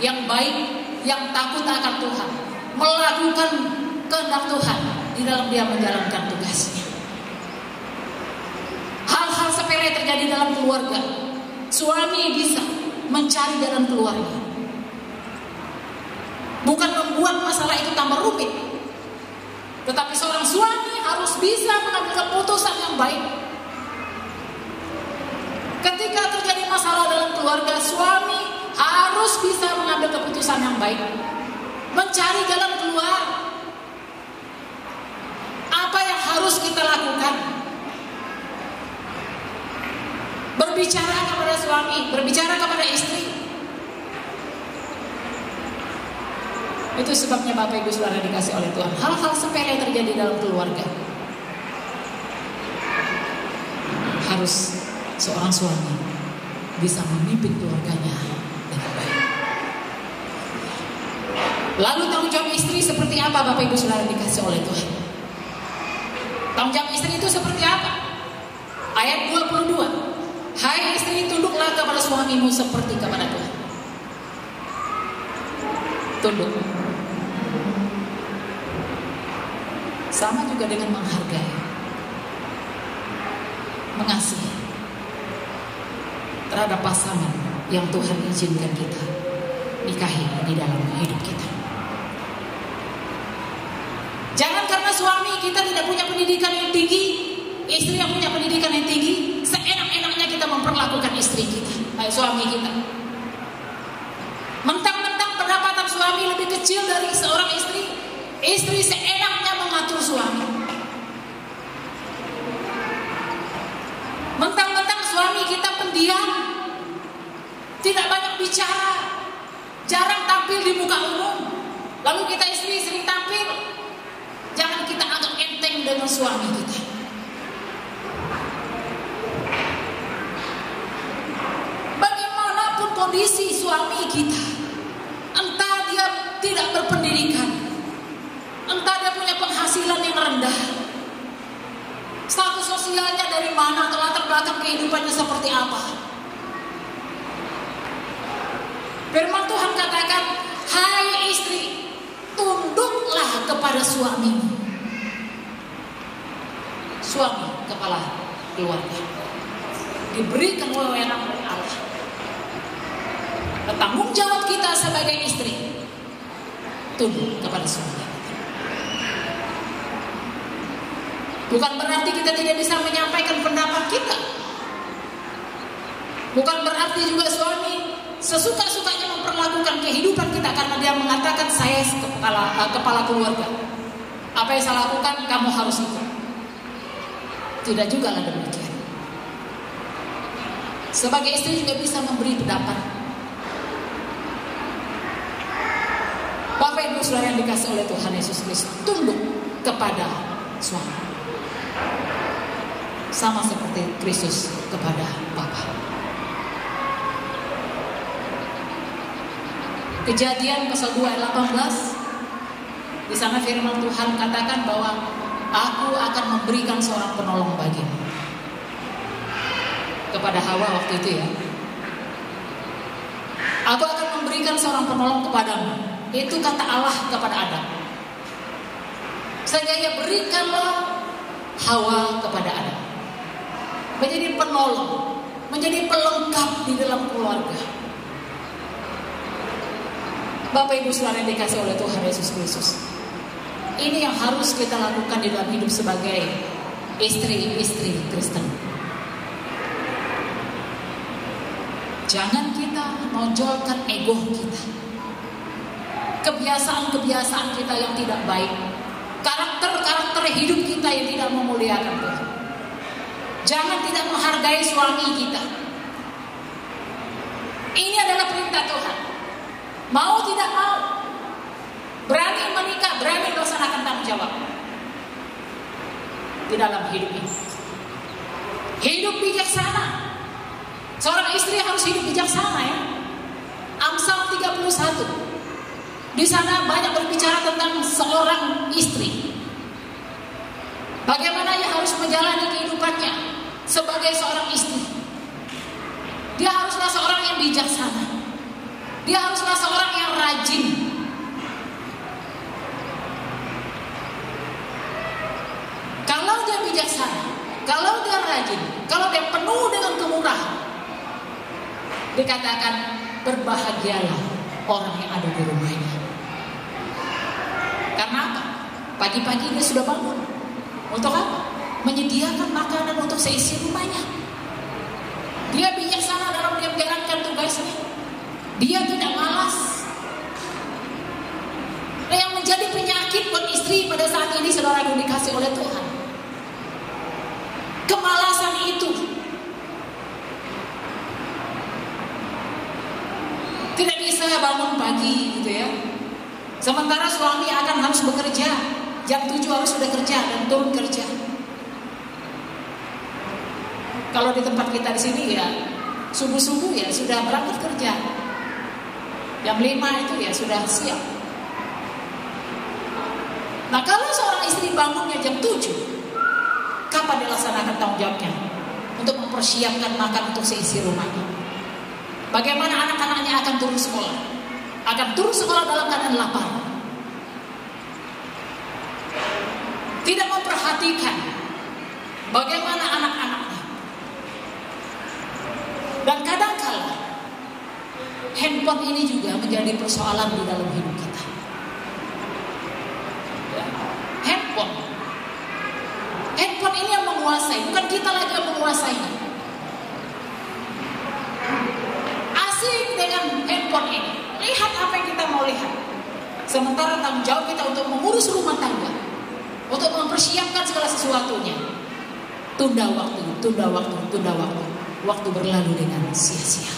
yang baik, yang takut akan Tuhan, melakukan kehendak Tuhan di dalam dia menjalankan tugasnya. Hal-hal sepele terjadi dalam keluarga, suami bisa mencari jalan keluarnya, bukan membuat masalah itu tambah rumit. Tetapi seorang suami harus bisa mengambil keputusan yang baik. Ketika terjadi masalah dalam keluarga, suami harus bisa mengambil keputusan yang baik, mencari jalan keluar. Apa yang harus kita lakukan? Berbicara kepada suami, berbicara kepada istri. Itu sebabnya Bapak Ibu Saudara dikasih oleh Tuhan, hal-hal sepele yang terjadi dalam keluarga harus seorang suami bisa memimpin keluarganya dengan baik. Lalu tanggung jawab istri seperti apa Bapak Ibu Saudara dikasih oleh Tuhan? Tanggung jawab istri itu seperti apa? Ayat 22. Hai istri, tunduklah kepada suamimu seperti kepada Tuhan. Tunduk. Sama juga dengan menghargai, mengasihi terhadap pasangan yang Tuhan izinkan kita nikahi di dalam hidup kita. Jangan karena suami kita tidak punya pendidikan yang tinggi, istri yang punya pendidikan yang tinggi, seenak-enaknya kita memperlakukan istri kita, suami kita. Mentang-mentang pendapatan suami lebih kecil dari seorang istri, istri seenaknya mengatur suami. Mentang-mentang suami kita pendiam, tidak banyak bicara, jarang tampil di muka umum, lalu kita istri sering tampil. Jangan kita anggap enteng dengan suami kita. Bagaimanapun kondisi suami kita, entah dia tidak berpendidikan, entah dia punya penghasilan yang rendah, status sosialnya dari mana, atau latar belakang kehidupannya seperti apa. Firman Tuhan katakan, hai istri, tunduklah kepada suamimu. Suami, kepala keluarga, diberikan wewenang oleh Allah. Tanggung jawab kita sebagai istri, tunduk kepada suami. Bukan berarti kita tidak bisa menyampaikan pendapat kita. Bukan berarti juga suami sesuka-sukanya memperlakukan kehidupan kita karena dia mengatakan saya kepala keluarga. Apa yang saya lakukan kamu harus ikut. Tidak juga lah demikian. Sebagai istri juga bisa memberi pendapat. Bapak Ibu Saudara yang dikasih oleh Tuhan Yesus Kristus, tunduk kepada suami. Sama seperti Kristus kepada Bapa. Kejadian pasal 2 ayat 18. Di sana firman Tuhan katakan bahwa aku akan memberikan seorang penolong bagimu. Kepada Hawa waktu itu ya. Aku akan memberikan seorang penolong kepadamu. Itu kata Allah kepada Adam. Sehingga ia berikanlah Hawa kepada Adam. Menjadi penolong, menjadi pelengkap di dalam keluarga. Bapak Ibu Saudara yang dikasih oleh Tuhan Yesus Kristus, ini yang harus kita lakukan di dalam hidup sebagai istri-istri Kristen. Jangan kita menonjolkan ego kita, kebiasaan-kebiasaan kita yang tidak baik, karakter-karakter hidup kita yang tidak memuliakan Tuhan. Jangan tidak menghargai suami kita. Ini adalah perintah Tuhan. Mau tidak mau, berani menikah, berani melaksanakan tanggung jawab di dalam hidup ini. Hidup bijaksana. Seorang istri harus hidup bijaksana ya. Amsal 31. Di sana banyak berbicara tentang seorang istri. Bagaimana ia harus menjalani kehidupannya sebagai seorang istri. Dia haruslah seorang yang bijaksana. Dia haruslah seorang yang rajin. Kalau dia bijaksana, kalau dia rajin, kalau dia penuh dengan kemurahan, dikatakan berbahagialah orang yang ada di rumahnya. Pagi-pagi dia sudah bangun. Untuk apa? Menyediakan makanan untuk seisi rumahnya. Dia bijaksana dalam dia menjalankan tugasnya. Dia tidak malas. Nah, yang menjadi penyakit buat istri pada saat ini, saudara, dikasih oleh Tuhan, kemalasan itu. Tidak bisa bangun pagi gitu ya. Sementara suami harus bekerja, jam 7 harus sudah kerja dan turun kerja. Kalau di tempat kita di sini ya subuh-subuh ya sudah berangkat kerja. Jam 5 itu ya sudah siap. Nah, kalau seorang istri bangunnya jam 7, kapan dilaksanakan tanggung jawabnya untuk mempersiapkan makan untuk seisi rumahnya? Bagaimana anak-anaknya akan turun sekolah? Akan turun sekolah dalam keadaan lapar. Tidak memperhatikan bagaimana anak-anaknya. Dan kadang-kala handphone ini juga menjadi persoalan di dalam hidup kita. Ya. Handphone ini yang menguasai, bukan kita lagi yang menguasainya. Asik dengan handphone ini, lihat apa yang kita mau lihat. Sementara tanggung jawab kita untuk mengurus rumah tangga, untuk mempersiapkan segala sesuatunya, tunda waktu. Waktu berlalu dengan sia-sia.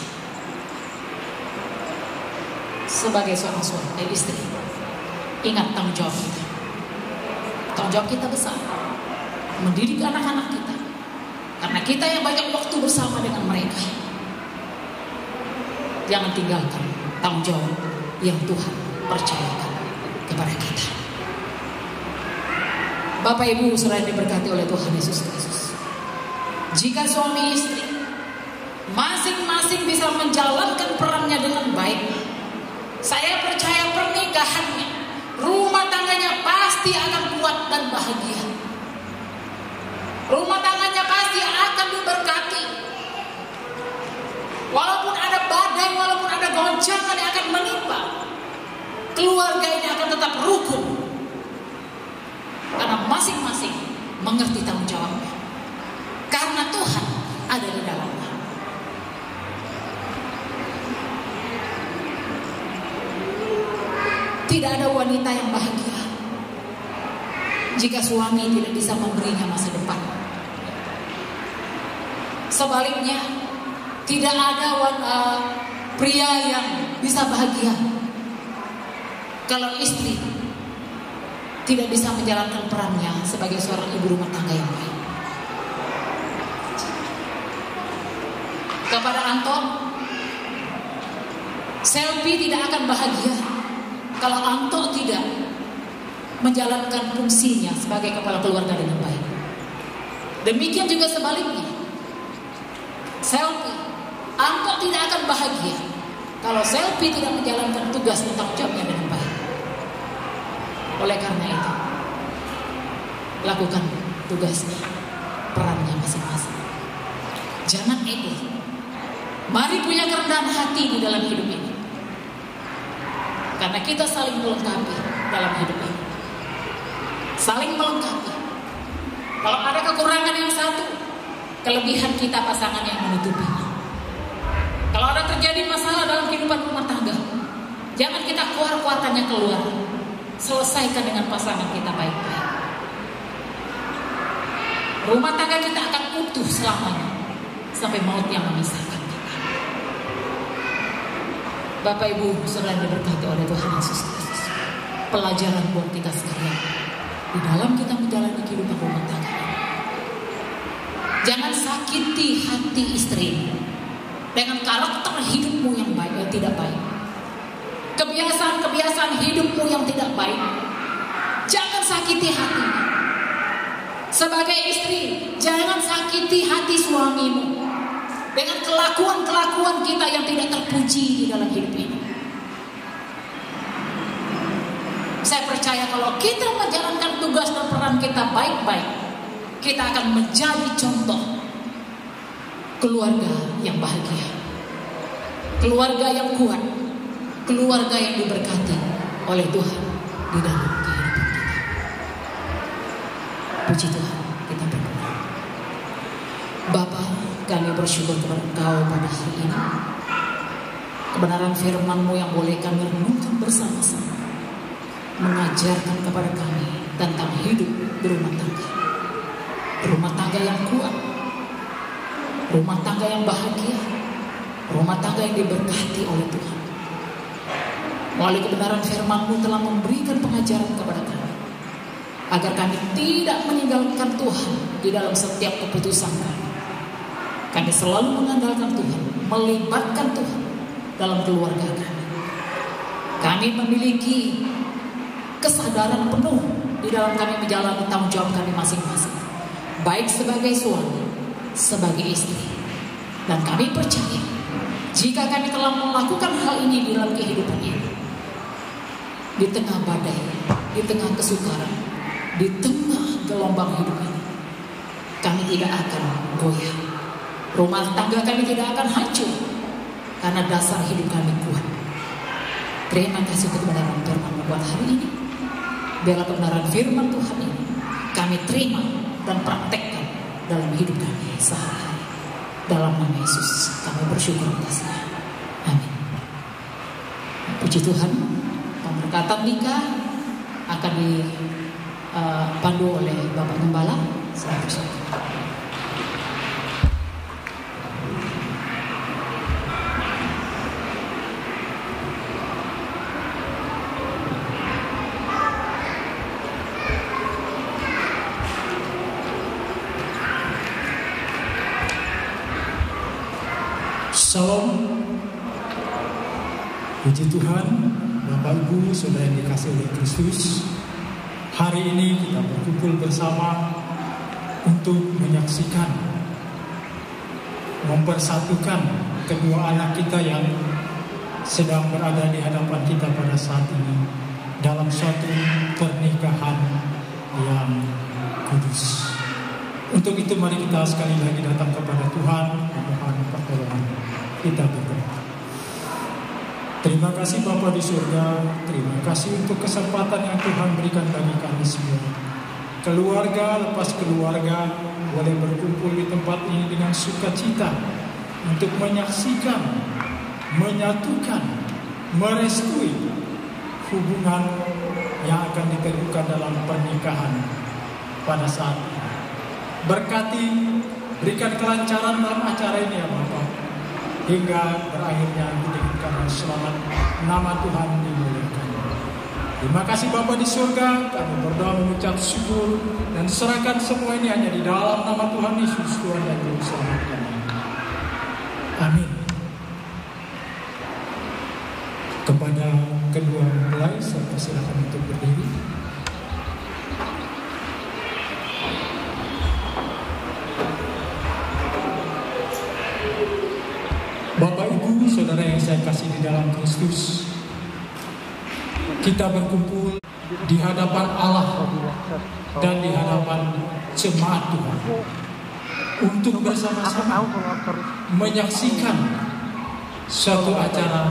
Sebagai seorang suami dan istri, ingat tanggung jawab kita. Tanggung jawab kita besar, mendidik anak-anak kita, karena kita yang banyak waktu bersama dengan mereka. Jangan tinggalkan tanggung jawab yang Tuhan percayakan kepada kita. Bapak Ibu saudara yang diberkati oleh Tuhan Yesus Kristus, jika suami istri masing-masing bisa menjalankan perannya dengan baik, saya percaya pernikahannya, rumah tangganya pasti akan kuat dan bahagia. Rumah tangganya pasti akan diberkati. Walaupun ada badai, walaupun ada goncangan yang akan menimpa, keluarga ini akan tetap rukun. Karena masing-masing mengerti tanggung jawabnya. Karena Tuhan ada di dalamnya. Tidak ada wanita yang bahagia jika suami tidak bisa memberinya masa depan. Sebaliknya, tidak ada pria yang bisa bahagia kalau istri tidak bisa menjalankan perannya sebagai seorang ibu rumah tangga yang baik. Kepada Anton, Selvi tidak akan bahagia kalau Anton tidak menjalankan fungsinya sebagai kepala keluarga dengan baik. Demikian juga sebaliknya, Selvi, Anton tidak akan bahagia kalau Selvi tidak menjalankan tugas dan tanggung jawabnya dengan baik. Oleh karena itu, lakukan tugasnya, perannya masing-masing. Jangan ego. Mari punya kerendahan hati di dalam hidup ini. Karena kita saling melengkapi dalam hidup ini. Saling melengkapi. Kalau ada kekurangan yang satu, kelebihan kita pasangan yang menutupinya. Kalau ada terjadi masalah dalam kehidupan rumah tangga, jangan kita keluar-keluarkannya keluar. Selesaikan dengan pasangan kita baik-baik. Rumah tangga kita akan utuh selamanya sampai maut yang memisahkan kita. Bapak Ibu saudara yang diberkati oleh Tuhan Yesus Kristus, pelajaran buat kita sekalian di dalam kita menjalani kehidupan rumah tangga. Jangan sakiti hati istri dengan karakter hidupmu yang baik atau tidak baik. Kebiasaan-kebiasaan hidupmu yang tidak baik, jangan sakiti hati. Sebagai istri, jangan sakiti hati suamimu dengan kelakuan-kelakuan kita yang tidak terpuji di dalam hidup ini. Saya percaya kalau kita menjalankan tugas dan peran kita baik-baik, kita akan menjadi contoh keluarga yang bahagia, keluarga yang kuat, keluarga yang diberkati oleh Tuhan di dalam kehidupan kita. Puji Tuhan, kita berdoa. Bapa, kami bersyukur kepada Engkau pada hari ini. Kebenaran firman-Mu yang boleh kami renungkan bersama-sama, mengajarkan kepada kami tentang hidup berumah tangga. Rumah tangga yang kuat, rumah tangga yang bahagia, rumah tangga yang diberkati oleh Tuhan. Melalui kebenaran firman-Mu telah memberikan pengajaran kepada kami, agar kami tidak meninggalkan Tuhan di dalam setiap keputusan kami. Kami selalu mengandalkan Tuhan, melibatkan Tuhan dalam keluarga kami. Kami memiliki kesadaran penuh di dalam kami menjalani tanggung jawab kami masing-masing, baik sebagai suami, sebagai istri. Dan kami percaya, jika kami telah melakukan hal ini di dalam kehidupan ini, di tengah badai, di tengah kesukaran, di tengah gelombang hidup ini, kami tidak akan goyah. Rumah tangga kami tidak akan hancur, karena dasar hidup kami kuat. Terima kasih untuk kebenaran firman buat hari ini. Biarlah kebenaran firman Tuhan ini kami terima dan praktekkan dalam hidup kami sehari-hari. Dalam nama Yesus kami bersyukur atasnya. Amin. Puji Tuhan, pemberkatan nikah akan dipandu oleh Bapak Gembala. Saya bersyukur. Shalom. Puji Tuhan, Bapak Ibu, Saudara yang dikasihi oleh Kristus. Hari ini kita berkumpul bersama untuk menyaksikan, mempersatukan kedua anak kita yang sedang berada di hadapan kita pada saat ini dalam suatu pernikahan yang kudus. Untuk itu mari kita sekali lagi datang kepada Tuhan, memohon pertolongan. Kita berdoa. Terima kasih Bapa di surga, terima kasih untuk kesempatan yang Tuhan berikan bagi kami semua. Keluarga lepas keluarga boleh berkumpul di tempat ini dengan sukacita untuk menyaksikan, menyatukan, merestui hubungan yang akan diteguhkan dalam pernikahan pada saat ini. Berkati, berikan kelancaran dalam acara ini ya Bapak, hingga berakhirnya dengan selamat nama Tuhan dimuliakan. Terima kasih Bapa di surga, kami berdoa mengucap syukur dan serahkan semua ini hanya di dalam nama Tuhan Yesus, Tuhan dan Juru Selamat kami. Amin. Kepada kedua mempelai saya persilakan untuk berdiri. Bapak Ibu Saudara yang saya kasih di dalam Kristus, kita berkumpul di hadapan Allah dan di hadapan jemaat Tuhan untuk bersama-sama menyaksikan suatu acara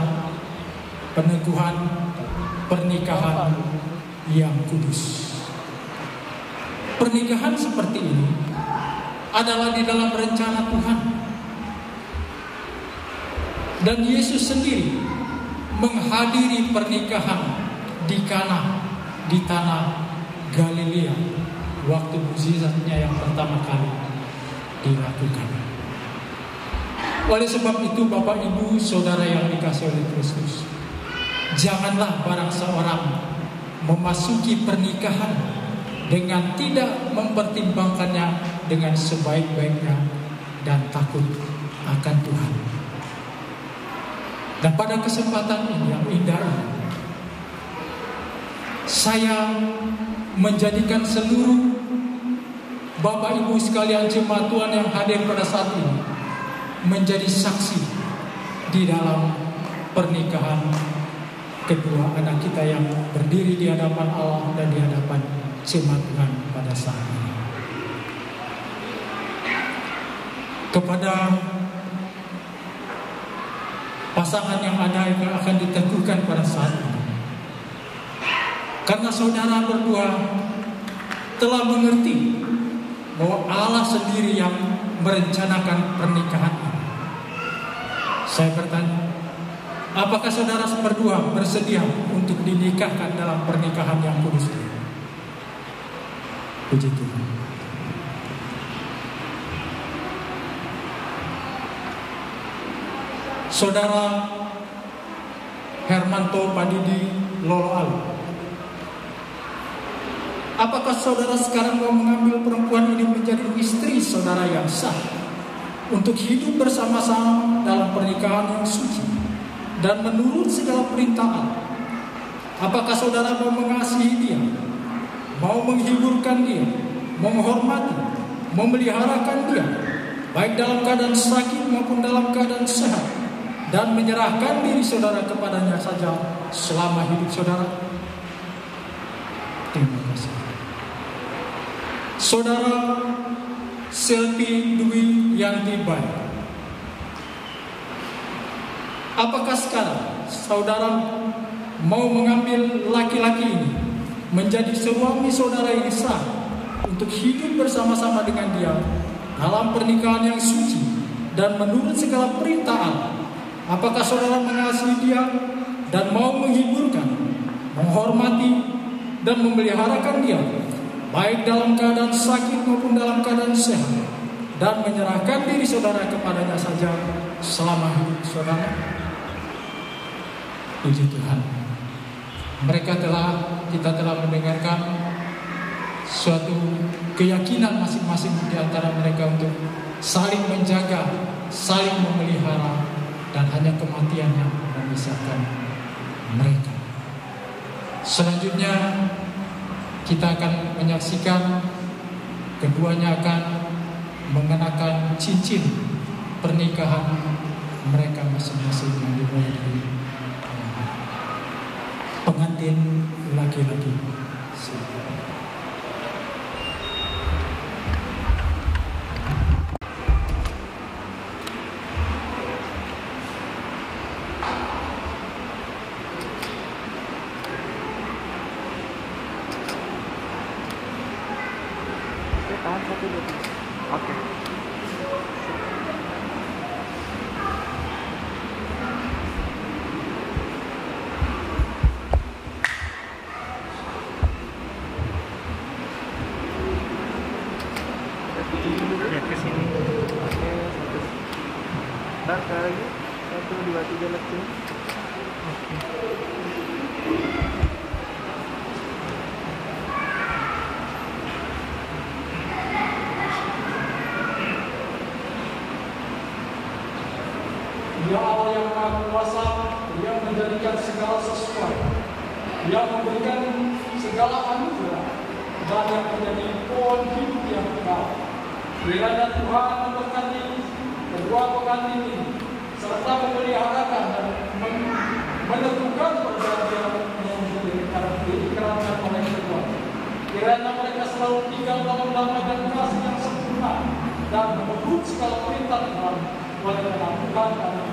peneguhan pernikahan yang kudus. Pernikahan seperti ini adalah di dalam rencana Tuhan. Dan Yesus sendiri menghadiri pernikahan di Kana, di tanah Galilea, waktu mukjizatnya yang pertama kali dilakukan. Oleh sebab itu Bapak Ibu Saudara yang dikasihi oleh Kristus, janganlah barang seorang memasuki pernikahan dengan tidak mempertimbangkannya dengan sebaik-baiknya dan takut akan Tuhan. Dan pada kesempatan ini yang indah ini, saya menjadikan seluruh Bapak Ibu sekalian jemaat Tuhan yang hadir pada saat ini menjadi saksi di dalam pernikahan kedua anak kita yang berdiri di hadapan Allah dan di hadapan jemaat Tuhan pada saat ini. Kepada pasangan yang ada yang akan diteguhkan pada saat ini, karena saudara berdua telah mengerti bahwa Allah sendiri yang merencanakan pernikahan ini. Saya bertanya, apakah saudara berdua bersedia untuk dinikahkan dalam pernikahan yang kudus ini? Puji Tuhan. Saudara Hermanto Padidi Loloal, apakah saudara sekarang mau mengambil perempuan ini menjadi istri saudara yang sah untuk hidup bersama-sama dalam pernikahan yang suci dan menurut segala perintah Allah? Apakah saudara mau mengasihi dia, mau menghiburkan dia, menghormati, memeliharakan dia, baik dalam keadaan sakit maupun dalam keadaan sehat, dan menyerahkan diri saudara kepadanya saja selama hidup saudara? Terima kasih. Saudara Selvi Dwi Yanti Bay, apakah sekarang saudara mau mengambil laki-laki ini menjadi suami saudara yang sah untuk hidup bersama-sama dengan dia dalam pernikahan yang suci dan menurut segala perintah Allah? Apakah saudara mengasihi dia dan mau menghiburkan, menghormati, dan memeliharakan dia baik dalam keadaan sakit maupun dalam keadaan sehat, dan menyerahkan diri saudara kepadanya saja selama hidup saudara? Puji Tuhan. Kita telah mendengarkan suatu keyakinan masing-masing di antara mereka untuk saling menjaga, saling memelihara, dan hanya kematian yang memisahkan mereka. Selanjutnya kita akan menyaksikan keduanya akan mengenakan cincin pernikahan mereka masing-masing yang dimulai dari pengantin laki-laki. Oke. Ya ke sini. Oke, satu. Ntar lagi 1, 2, 3 lagi. Oke. Dia Allah yang Maha Kuasa, Dia menjadikan segala sesuatu, Dia memberikan segala anugerah dan yang menjadi pohon hidup yang kekal. Kiranya Tuhan memberkati kedua pengantin ini serta memeliharakan dan meneguhkan perjanjian yang diikrarkan oleh Tuhan. Kiranya mereka selalu tinggal dalam damai dan kasih yang sempurna dan menurut segala perintah Tuhan oleh Tuhan kami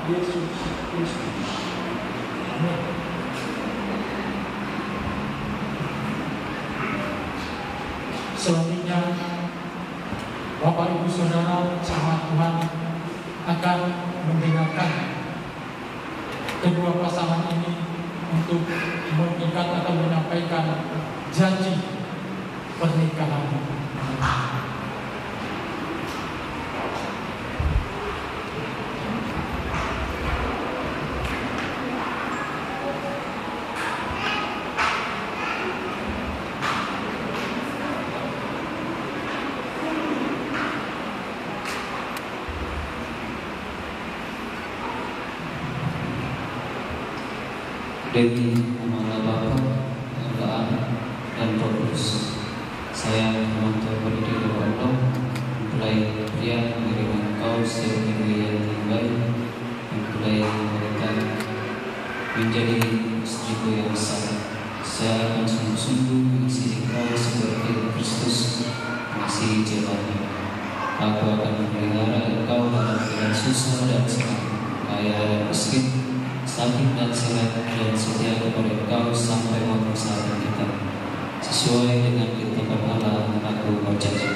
Yesus Kristus. Amin. Selanjutnya Bapak Ibu Saudara jemaat Tuhan akan mendengarkan kedua pasangan ini untuk mengikat atau menyampaikan janji pernikahan. Demi nama Bapa, Allah dan Roh Kudus. Saya Hermanto Padidi Loloal mempelai pria mengirimkan kau Selvi Dwi Yanti Bay, mempelai wanita menjadi istriku yang sah. Saya akan sungguh-sungguh mengasihi kau seperti Kristus mengasihi jemaatnya. Aku akan memelihara engkau dalam segala susah dan senang, kaya dan miskin, sakit dan sehat, dan setia kepada engkau sampai waktu saat kita. Sesuai dengan ketetapan Allah, aku berjanji.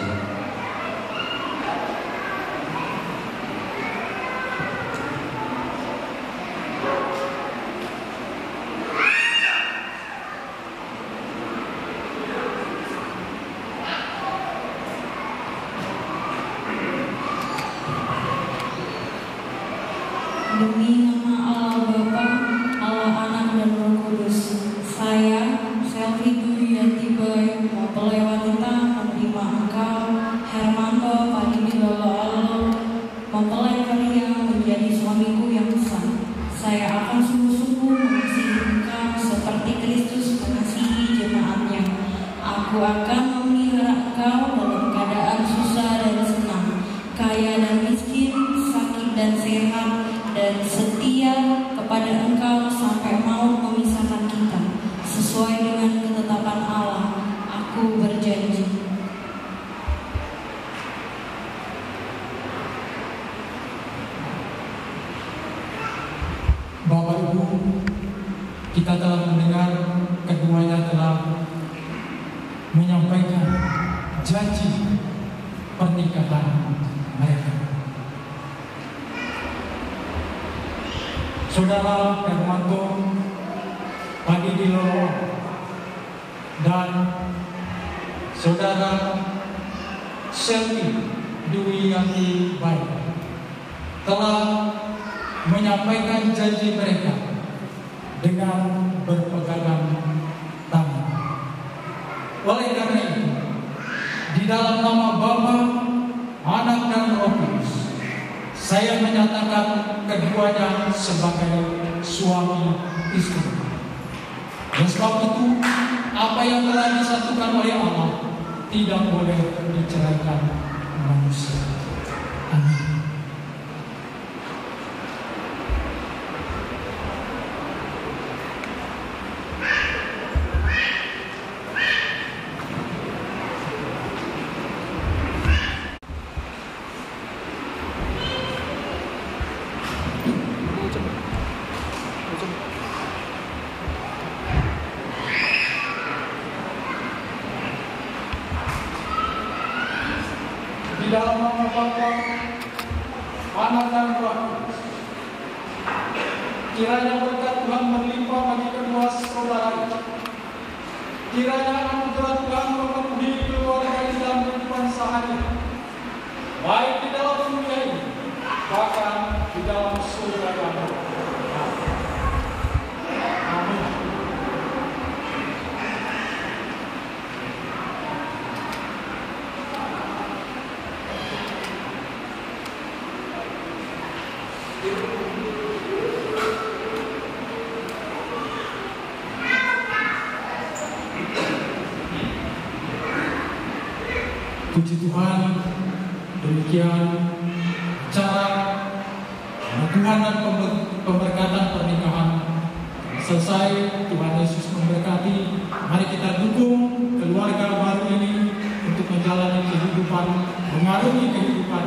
Saya akan sungguh-sungguh mengasihi engkau seperti Kristus mengasihi jemaatnya. Aku akan memelihara engkau dalam keadaan susah dan senang, kaya dan miskin, sakit dan sehat, dan setia kepada engkau sampai maut memisahkan kita. Sesuai dengan ketetapan Allah, aku berjanji. Bapak Ibu, kita telah mendengar keduanya telah menyampaikan janji pernikahan mereka. Saudara Hermanto Padi Dilolo dan Saudara Selvi Dwi Yanti Baik telah menyampaikan janji mereka dengan berpegangan tangan. Oleh karena itu, di dalam nama Bapa, Anak dan Roh Kudus, saya menyatakan keduanya sebagai suami istri. Dan sebab itu, apa yang telah disatukan oleh Allah tidak boleh diceraikan manusia. Amin. Di dalam nama Bapa, Anak dan Roh Kudus, kiranya berkat Tuhan berlimpah bagi kedua saudara itu. Kiranya anugerah Tuhan memenuhi keluarga ini dalam kehidupan sehari-hari, baik di dalam dunia ini, bahkan di dalam surga yang baru. Amin. Puji Tuhan, demikian cara Tuhan dan pemberkatan pernikahan selesai. Tuhan Yesus memberkati. Mari kita dukung keluarga baru ini untuk menjalani kehidupan, mengarungi kehidupan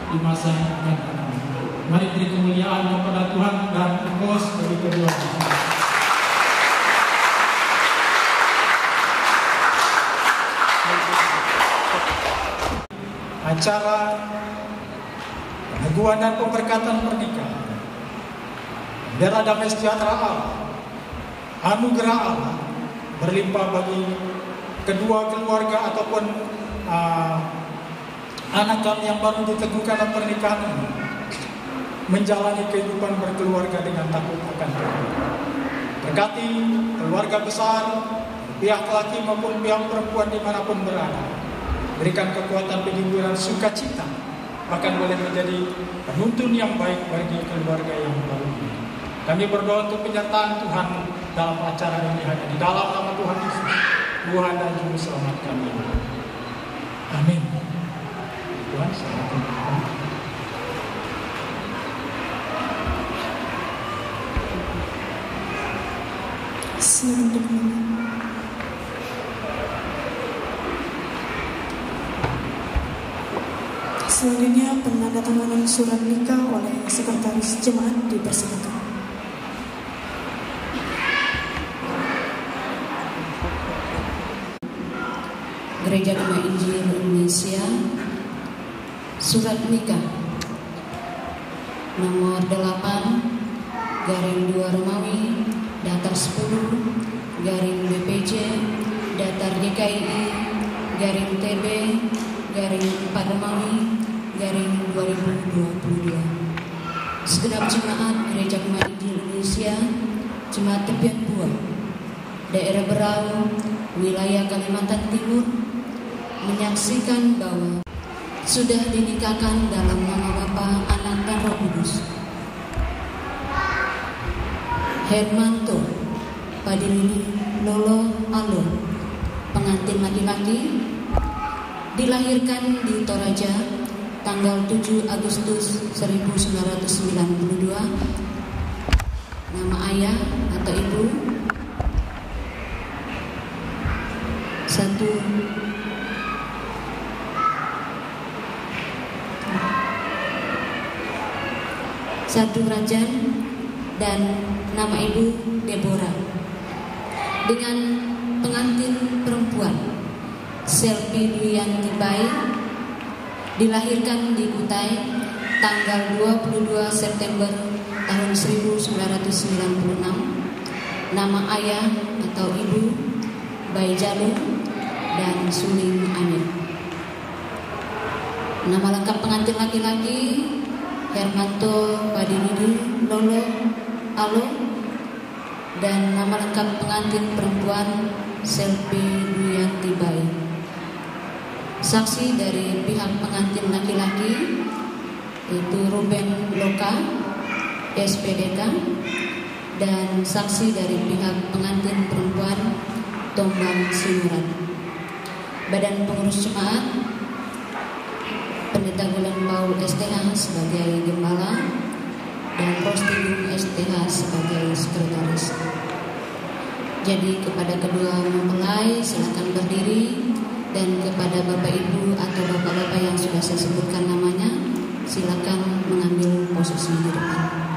di masa yang akan datang. Mari beri kemuliaan kepada Tuhan dan bos bagi kedua. Acara peneguhan dan pemberkatan pernikahan, bendera damai sejahtera Allah, anugerah Allah berlimpah bagi kedua keluarga ataupun anak kami yang baru diteguhkan dalam pernikahan ini, menjalani kehidupan berkeluarga dengan takut akan Tuhan. Berkati keluarga besar, pihak laki maupun pihak perempuan dimanapun berada. Berikan kekuatan penghiburan sukacita, bahkan boleh menjadi penuntun yang baik bagi keluarga yang baru. Kami berdoa untuk penyertaan Tuhan dalam acara ini hanya di dalam nama Tuhan Yesus, Tuhan dan Juru Selamat kami. Amin. Tuhan selamat. Silakan untuk selanjutnya penandatanganan surat nikah oleh sekretaris jemaat dipersilakan. Gereja Gema Injil Indonesia, surat nikah nomor 8/2 Romawi datar 10 /BPJ datar DKI /TB /4 Romawi /2022. Segenap jemaat Gereja Gema Injil Indonesia, Jemaat Tepian Buah, daerah Berau, wilayah Kalimantan Timur, menyaksikan bahwa sudah dinikahkan dalam nama Bapa, Anak dan Roh Kudus. Hermanto Padilini Lolo Alo, pengantin laki-laki, dilahirkan di Toraja tanggal 7 Agustus 1992. Nama ayah atau ibu Satu Rajan, dan nama ibu Deborah. Dengan pengantin perempuan Selvi Duyanti Bai, dilahirkan di Kutai tanggal 22 September tahun 1996. Nama ayah atau ibu Bai Jalung dan Suling Amin. Nama lengkap pengantin laki-laki Hermanto Padilini Lolo Alo, dan nama lengkap pengantin perempuan Selvi Duyanti Bai. Saksi dari pihak pengantin laki-laki yaitu Ruben Loka, SPDK, dan saksi dari pihak pengantin perempuan Tombang Sinuran. Badan pengurus jemaat Pendeta Gulen Paul STH sebagai gembala dan Rostigung STH sebagai sekretaris. Jadi kepada kedua mempelai silakan berdiri, dan kepada Bapak Ibu atau Bapak-bapak yang sudah saya sebutkan namanya silakan mengambil posisi di depan.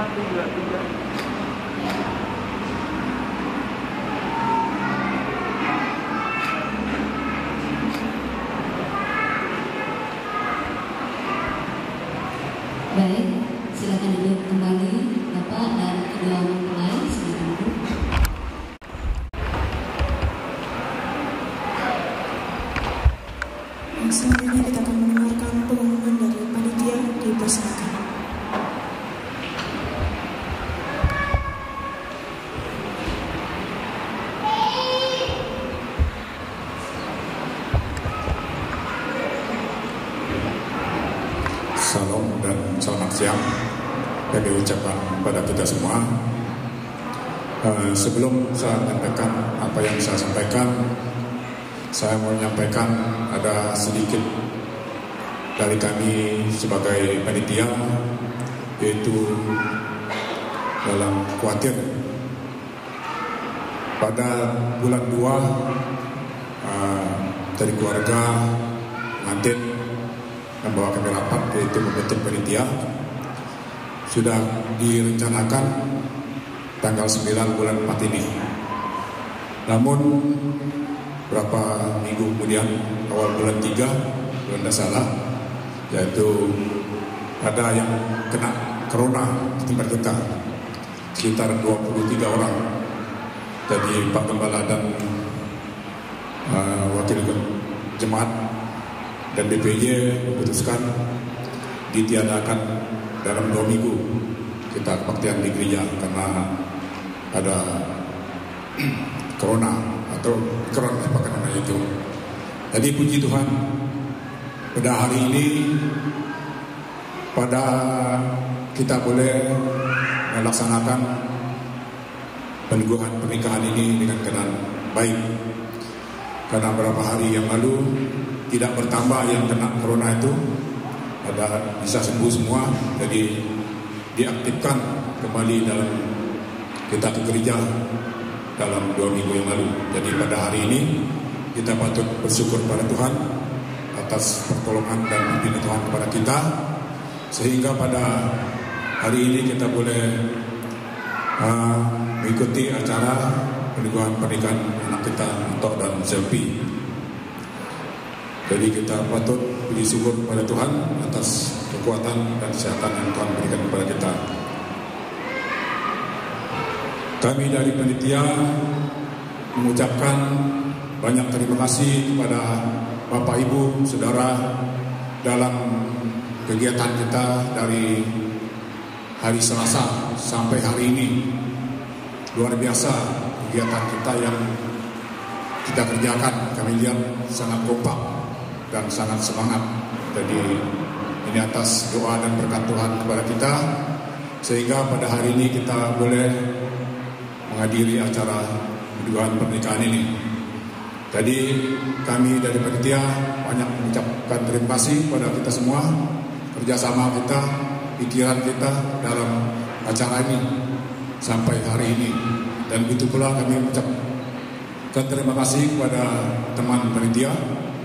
123. Baik, silakan duduk kembali Bapak dan kedua mempelai, silakan duduk. Selanjutnya kita akan mendengarkan pengumuman dari panitia, dipersilakan. Salam dan selamat siang kami ucapkan kepada kita semua. Sebelum saya menyampaikan apa yang saya sampaikan, saya mau menyampaikan ada sedikit dari kami sebagai panitia, yaitu dalam khawatir pada bulan 2 dari keluarga pengantin membawa kami rapat, yaitu membentuk panitia. Sudah direncanakan tanggal 9 bulan 4 ini. Namun berapa minggu kemudian, awal bulan 3 kalau tidak salah, yaitu ada yang kena corona di tempat kita, sekitar 23 orang. Jadi Pak Gembala dan Wakil Jemaat dan BPJ memutuskan ditiadakan dalam 2 minggu kita kebaktian di gereja karena ada corona atau kron apa namanya itu. Jadi puji Tuhan, pada hari ini pada kita boleh melaksanakan peneguhan pernikahan ini dengan keadaan baik. Karena beberapa hari yang lalu tidak bertambah yang kena corona itu, ada bisa sembuh semua, jadi diaktifkan kembali dalam kita ke gereja dalam 2 minggu yang lalu. Jadi pada hari ini kita patut bersyukur pada Tuhan atas pertolongan dan pimpinan Tuhan kepada kita, sehingga pada hari ini kita boleh mengikuti acara peneguhan pernikahan anak kita Anto dan Selvi. Jadi kita patut puji syukur kepada Tuhan atas kekuatan dan kesehatan yang Tuhan berikan kepada kita. Kami dari panitia mengucapkan banyak terima kasih kepada Bapak Ibu, Saudara dalam kegiatan kita dari hari Selasa sampai hari ini. Luar biasa kegiatan kita yang kita kerjakan. Kami lihat sangat kompak dan sangat semangat. Jadi ini atas doa dan berkat Tuhan kepada kita, sehingga pada hari ini kita boleh menghadiri acara peneguhan pernikahan ini. Jadi kami dari panitia banyak mengucapkan terima kasih kepada kita semua, kerjasama kita, pikiran kita dalam acara ini sampai hari ini. Dan begitu pula kami mengucapkan terima kasih kepada teman panitia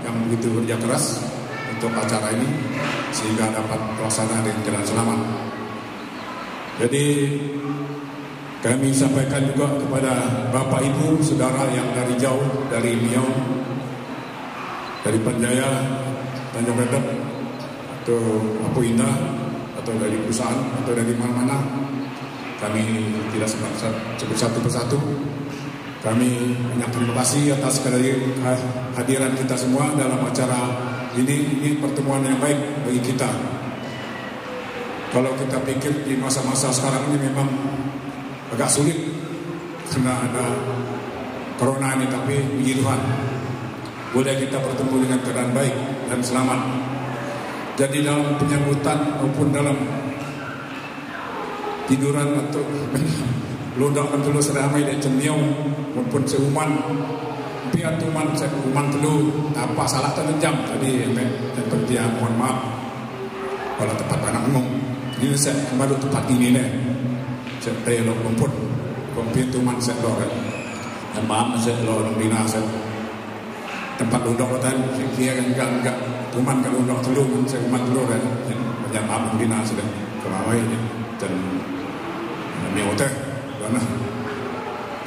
yang begitu kerja keras untuk acara ini sehingga dapat terlaksana dengan jalan selamat. Jadi kami sampaikan juga kepada Bapak Ibu Saudara yang dari jauh, dari Miau, dari Panjaya, Tanjung Redep, atau Apu Indah, atau dari perusahaan, atau dari mana-mana. Kami tidak sebut satu persatu. Kami banyak terima kasih atas kehadiran kita semua dalam acara ini. Ini pertemuan yang baik bagi kita. Kalau kita pikir di masa-masa sekarang ini memang agak sulit karena ada corona ini, tapi puji Tuhan boleh kita bertemu dengan keadaan baik dan selamat. Jadi dalam penyambutan maupun dalam tiduran atau londakan telu seramai dan cemiau maupun seuman pian tuman seuman telu apa salah terjam tadi yang penting mohon maaf kalau tempat anak umum ini saya baru tempat ini nih saya tanya lo kumpul kumpul tuman saya lo kan dan maaf saya lo bina saya tempat undang kan dia kan enggak tuman kan undang telu saya uman telu kan banyak maaf bina sudah kemawai dan kami hotel mana.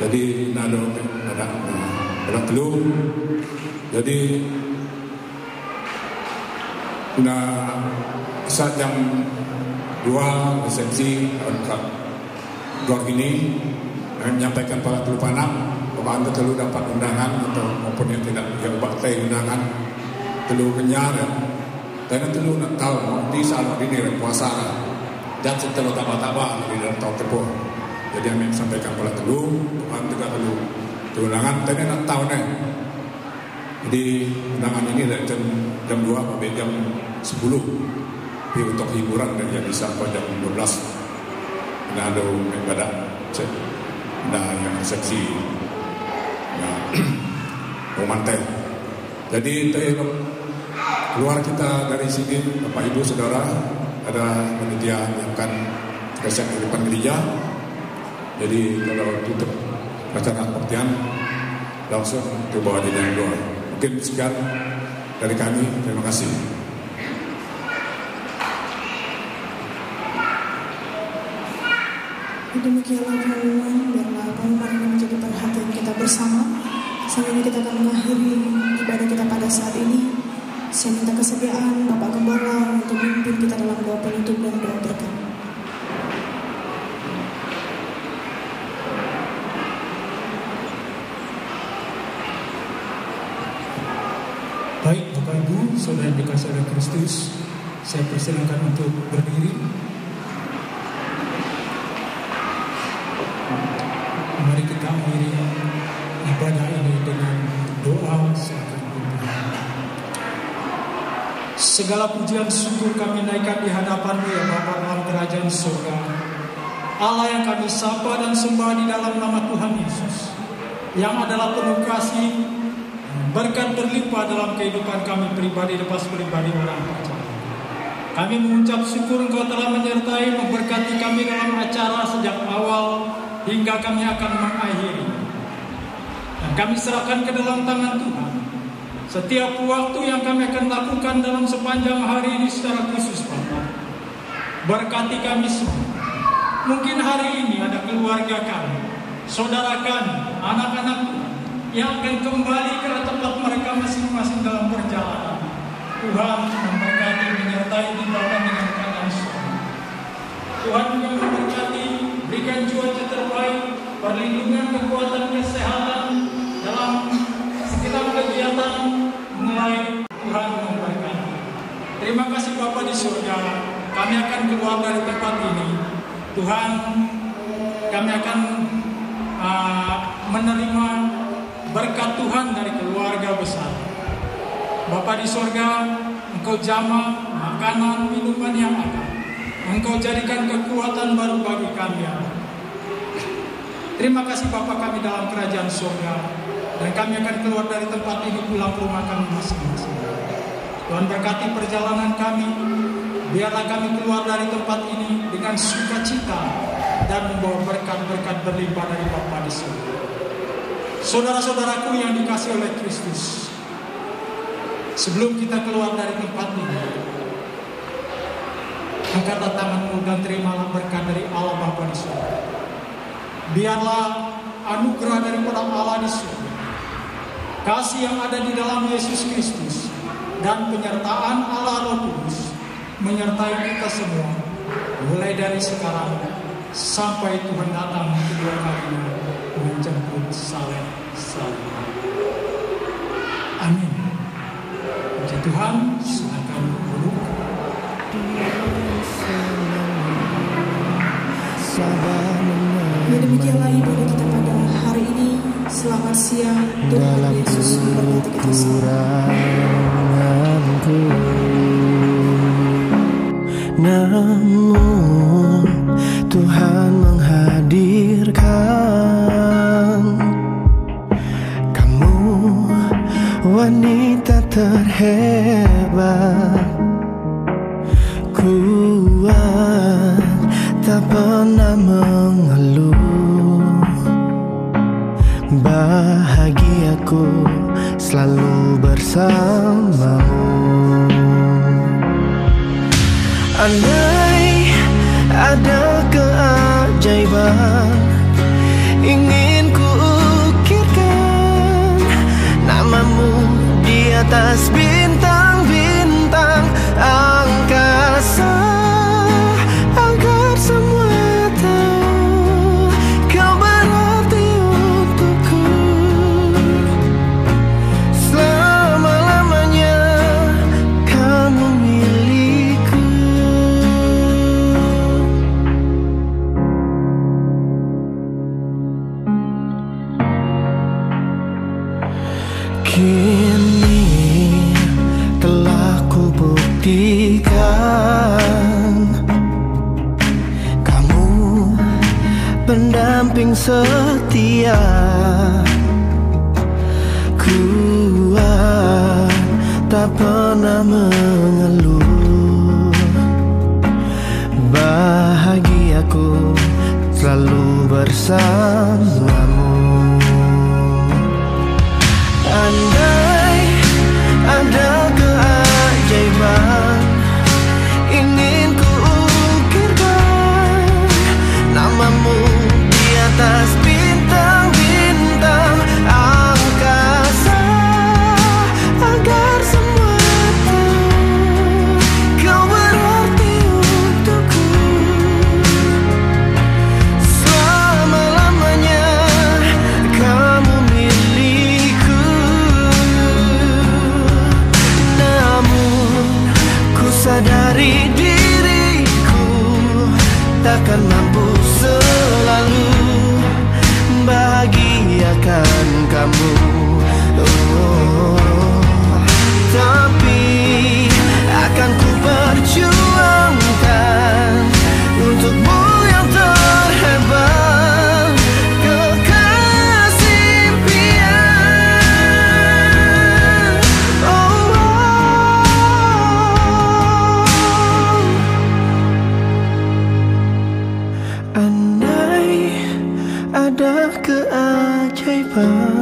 Jadi ada telur. Jadi saat jam 2 resepsi keluar ini menyampaikan pada telur panang bahwa anda telur dapat undangan atau maupun yang tidak yang baktai undangan telur kenyar dan telur nak tahu di saat ini puasa dan setelah tabah-tabah di dalam tahun tepuh. Jadi kami sampaikan pada telur juga telur undangan tadi nak tahu nih. Jadi undangan ini dari jam 2 sampai jam 10. Tapi untuk hiburan dan yang bisa sampai jam 12. Ada ibadah, ada yang resepsi, romantis. Jadi keluar kita dari sini, Bapak Ibu Saudara, ada panitia yang akan spesial di depan gereja. Jadi kalau tutup acara kebaktian langsung ke bawah di dalam doa. Mungkin sekian dari kami. Terima kasih. Demikianlah pengumuman, biarlah pengumuman ini menjadi perhatian kita bersama. Selanjutnya kita akan mengakhiri ibadah kita pada saat ini. Saya minta kesediaan Bapak Gembala untuk memimpin kita dalam doa penutup dan doa berkat. Baik, Bapak Ibu, saudara yang dikasihi oleh Kristus, saya persilakan untuk berdiri. Mari kita akhiri ibadah ini dengan doa serta doa. Segala pujian syukur kami naikkan di hadapan-Mu ya Bapa dalam kerajaan surga. Allah yang kami sapa dan sembah di dalam nama Tuhan Yesus, yang adalah penuh kasih, berkat berlimpah dalam kehidupan kami pribadi lepas pribadi orang percaya. Kami mengucap syukur Engkau telah menyertai, memberkati kami dalam acara sejak awal hingga kami akan mengakhiri. Dan kami serahkan ke dalam tangan Tuhan setiap waktu yang kami akan lakukan dalam sepanjang hari ini secara khusus Bapak. Berkati kami semua. Mungkin hari ini ada keluarga kami, saudara kami, anak-anak yang akan kembali ke tempat mereka masing-masing dalam perjalanan. Tuhan memberkati, menyertai di dalam dengan keadaan semua. Tuhan juga memberkati, berikan cuaca terbaik, perlindungan, kekuatan, kesehatan dalam setiap kegiatan mulai Tuhan memberkati. Terima kasih Bapa di surga. Kami akan keluar dari tempat ini. Tuhan, kami akan menerima berkat Tuhan dari keluarga besar. Bapa di surga, Engkau jamah makanan, minuman yang akan Engkau jadikan kekuatan baru bagi kami. Terima kasih Bapa kami dalam kerajaan surga. Dan kami akan keluar dari tempat ini pulang ke rumah kami masing-masing. Tuhan berkati perjalanan kami. Biarlah kami keluar dari tempat ini dengan sukacita dan membawa berkat-berkat berlimpah dari Bapa di surga. Saudara-saudaraku yang dikasihi oleh Kristus, sebelum kita keluar dari tempat ini, angkatlah tanganmu dan terimalah berkat dari Allah Bapa di surga. Biarlah anugerah daripada Allah di surga, kasih yang ada di dalam Yesus Kristus, dan penyertaan Allah Roh Kudus menyertai kita semua, mulai dari sekarang sampai Tuhan datang kedua kalinya menjemput saleh. Amin. Puji Tuhan, silakan duduk. Ya, demikianlah ibadah kita pada hari ini. Selamat siang, Tuhan Yesus memberkati kita semua. Namun Tuhan menghadirkan kamu, wanita terhebat, kuat, tak pernah mengeluh. Bahagiaku selalu bersamamu. Andai ada keajaiban ingin ku ukirkan namamu di atas bintang-bintang angkasa, agar semua tahu kau berarti untukku. Selama-lamanya kamu milikku. Kini telah ku buktikan kamu pendamping setia, kuat tak pernah mengeluh. Bahagiaku selalu bersamamu. Andai ada keajaiban, ingin ku ukirkan namamu di atas bintang-bintang angkasa, agar semua tahu kau berarti untukku. Selama-lamanya kamu milikku. Namun ku sadari diriku takkan mampu selalu bahagiakan kamu. Tapi akan ku perjuangkan untukmu yang terhebat, kekasih impian. Andai ada keajaiban,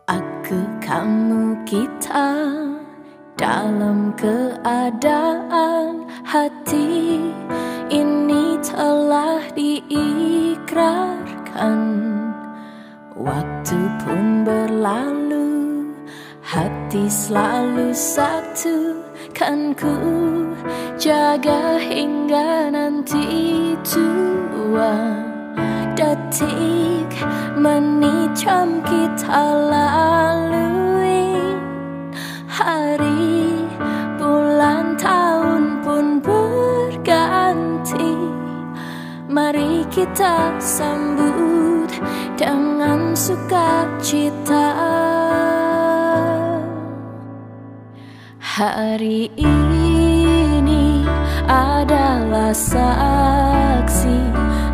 aku, kamu, kita dalam keadaan hati ini telah diikrarkan. Waktu pun berlalu, hati selalu satu, kan ku jaga hingga nanti tua. Detik, menit, jam kita lalui, hari, bulan, tahun pun berganti. Mari kita sambut dengan sukacita. Hari ini adalah saksi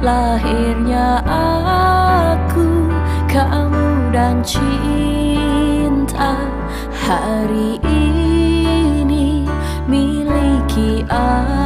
lahirnya aku, kamu dan cinta. Hari ini miliki aku.